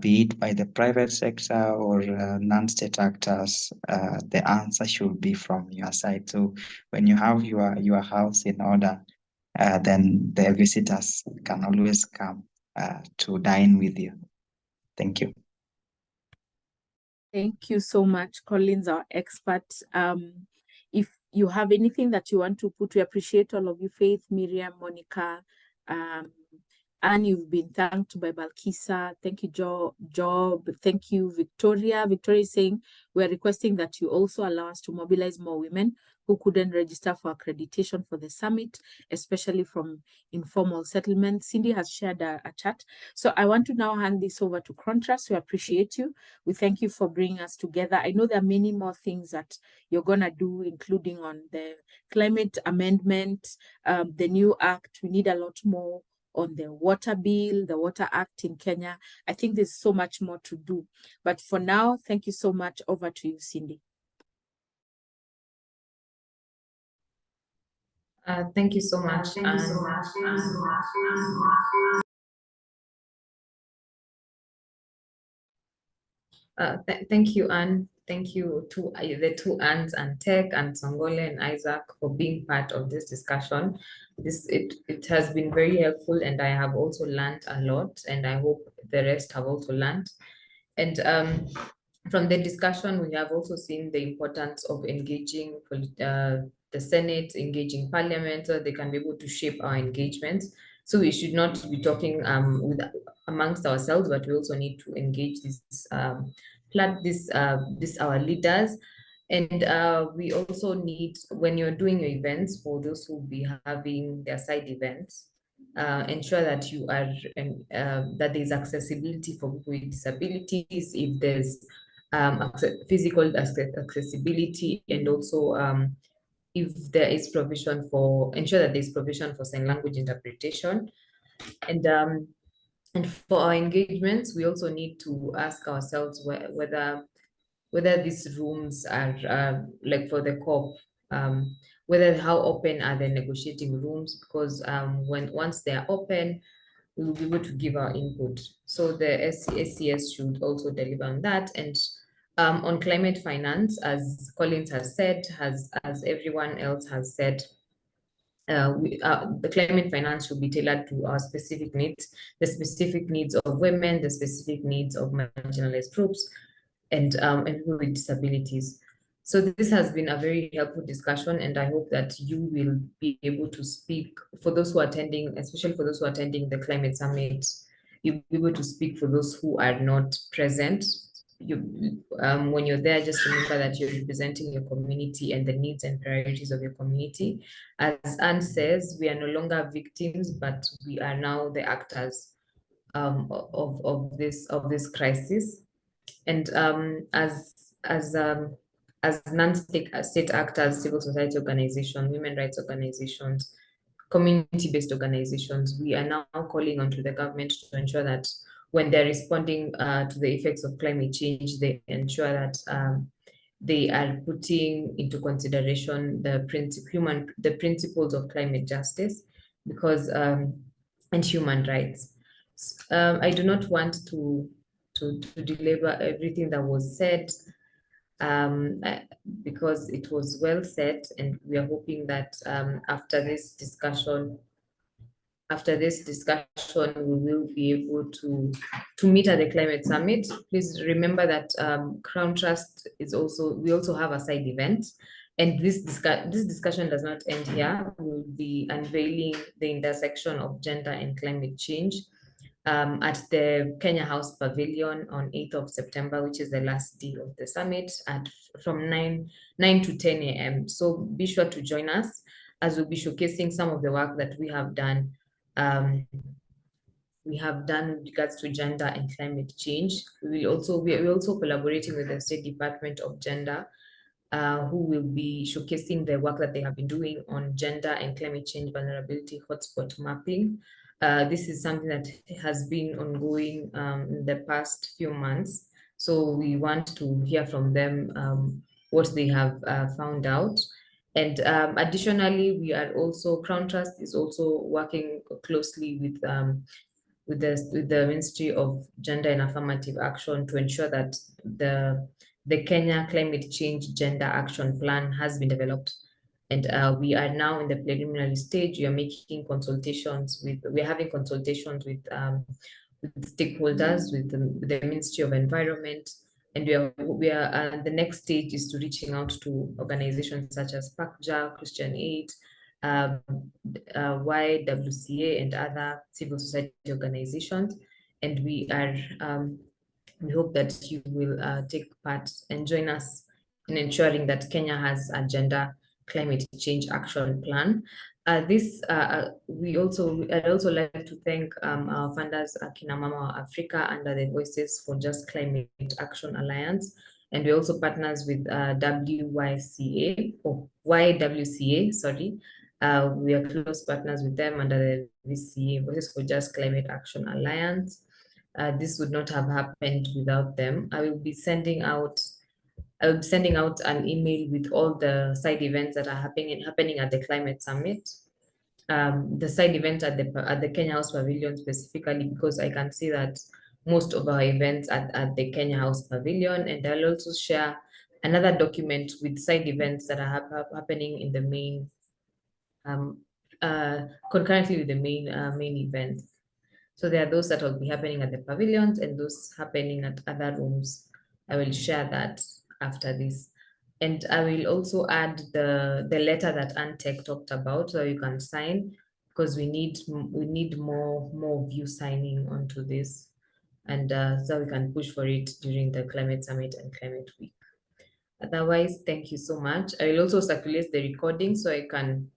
be it by the private sector or non-state actors. The answer should be from your side. So when you have your house in order, then the visitors can always come to dine with you. Thank you. Thank you so much, Collins, our expert. If you have anything that you want to put, we appreciate all of you, Faith, Miriam, Monica, and you've been thanked by Balkisa. Thank you, Job. Thank you, Victoria. Victoria is saying we're requesting that you also allow us to mobilize more women who couldn't register for accreditation for the summit, especially from informal settlements. Cindy has shared a chat. So I want to now hand this over to Contrast. We appreciate you. We thank you for bringing us together. I know there are many more things that you're going to do, including on the climate amendment, the new act. We need a lot more on the water bill, the Water Act in Kenya. I think there's so much more to do. But for now, thank you so much. Over to you, Cindy. Thank you so much. Thank you, Anne. Thank you to the two Annes, and Tech and Songole and Isaac, for being part of this discussion. It has been very helpful, and I have also learned a lot, and I hope the rest have also learned. And from the discussion, we have also seen the importance of engaging the Senate, engaging Parliament, so they can be able to shape our engagement. So we should not be talking amongst ourselves, but we also need to engage our leaders. And we also need, when you're doing your events, for those who will be having their side events, ensure that you are that there's accessibility for people with disabilities, if there's physical accessibility, and also if there is provision for, ensure that there's provision for sign language interpretation. And for our engagements, we also need to ask ourselves whether these rooms are like for the COP, whether how open are the negotiating rooms, because once they are open, we will be able to give our input. So the SCS should also deliver on that. And on climate finance, as Collins has said, as everyone else has said, the climate finance should be tailored to our specific needs, the specific needs of women, the specific needs of marginalized groups, and people with disabilities. So this has been a very helpful discussion, and I hope that you will be able to speak for those who are attending, especially for those who are attending the climate summit. You'll be able to speak for those who are not present. When you're there, just remember that you're representing your community and the needs and priorities of your community. As Anne says, we are no longer victims, but we are now the actors of this crisis. And as non-state actors, civil society organizations, women rights organizations, community-based organizations, we are now calling on to the government to ensure that when they're responding to the effects of climate change, they ensure that they are putting into consideration the principles of climate justice, because and human rights. I do not want to deliver everything that was said, because it was well said, and we are hoping that after this discussion, we will be able to meet at the climate summit. Please remember that Crown Trust is also, we also have a side event, and this discussion does not end here. We'll be unveiling the intersection of gender and climate change at the Kenya House Pavilion on 8th of September, which is the last day of the summit, from 9 to 10 a.m. So be sure to join us, as we'll be showcasing some of the work that we have done with regards to gender and climate change. We're also collaborating with the State Department of Gender, who will be showcasing the work that they have been doing on gender and climate change vulnerability hotspot mapping. This is something that has been ongoing in the past few months. So we want to hear from them what they have found out. And additionally, we are also, Crown Trust is also working closely with the Ministry of Gender and Affirmative Action to ensure that the Kenya Climate Change Gender Action Plan has been developed. And we are now in the preliminary stage. We are making consultations we're having consultations with stakeholders, with the Ministry of Environment, and the next stage is to reaching out to organizations such as PACJA, Christian Aid, YWCA, and other civil society organizations. And we hope that you will take part and join us in ensuring that Kenya has a gender climate change action plan. I'd also like to thank our funders, Akina Mama Africa, under the Voices for Just Climate Action Alliance. And we're also partners with YWCA, sorry. We are close partners with them under the VCA, Voices for Just Climate Action Alliance. This would not have happened without them. I will be sending out an email with all the side events that are happening at the Climate Summit. The side event at the Kenya House Pavilion specifically, because I can see that most of our events at the Kenya House Pavilion, and I'll also share another document with side events that are happening in the main, concurrently with the main events. So there are those that will be happening at the pavilions and those happening at other rooms. I will share that after this. And I will also add the letter that Antec talked about, so you can sign, because we need more of you signing onto this, and so we can push for it during the Climate Summit and Climate Week. Otherwise, thank you so much. I will also circulate the recording so you can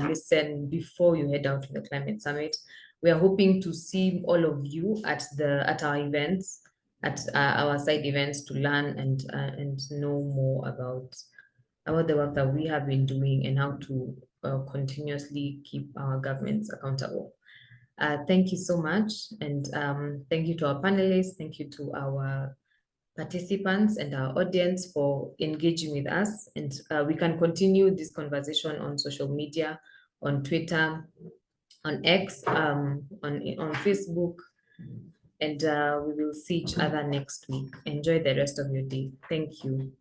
listen before you head out to the Climate Summit. We are hoping to see all of you at our events, at our side events, to learn and know more about the work that we have been doing and how to continuously keep our governments accountable. Thank you so much, and thank you to our panelists, thank you to our participants and our audience for engaging with us. And we can continue this conversation on social media, on Twitter, on X, on Facebook, and we will see each other next week. Enjoy the rest of your day. Thank you.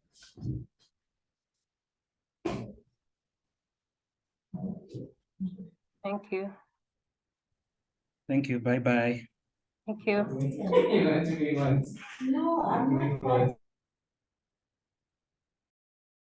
Thank you. Thank you. Bye-bye. Thank you. No, I'm not.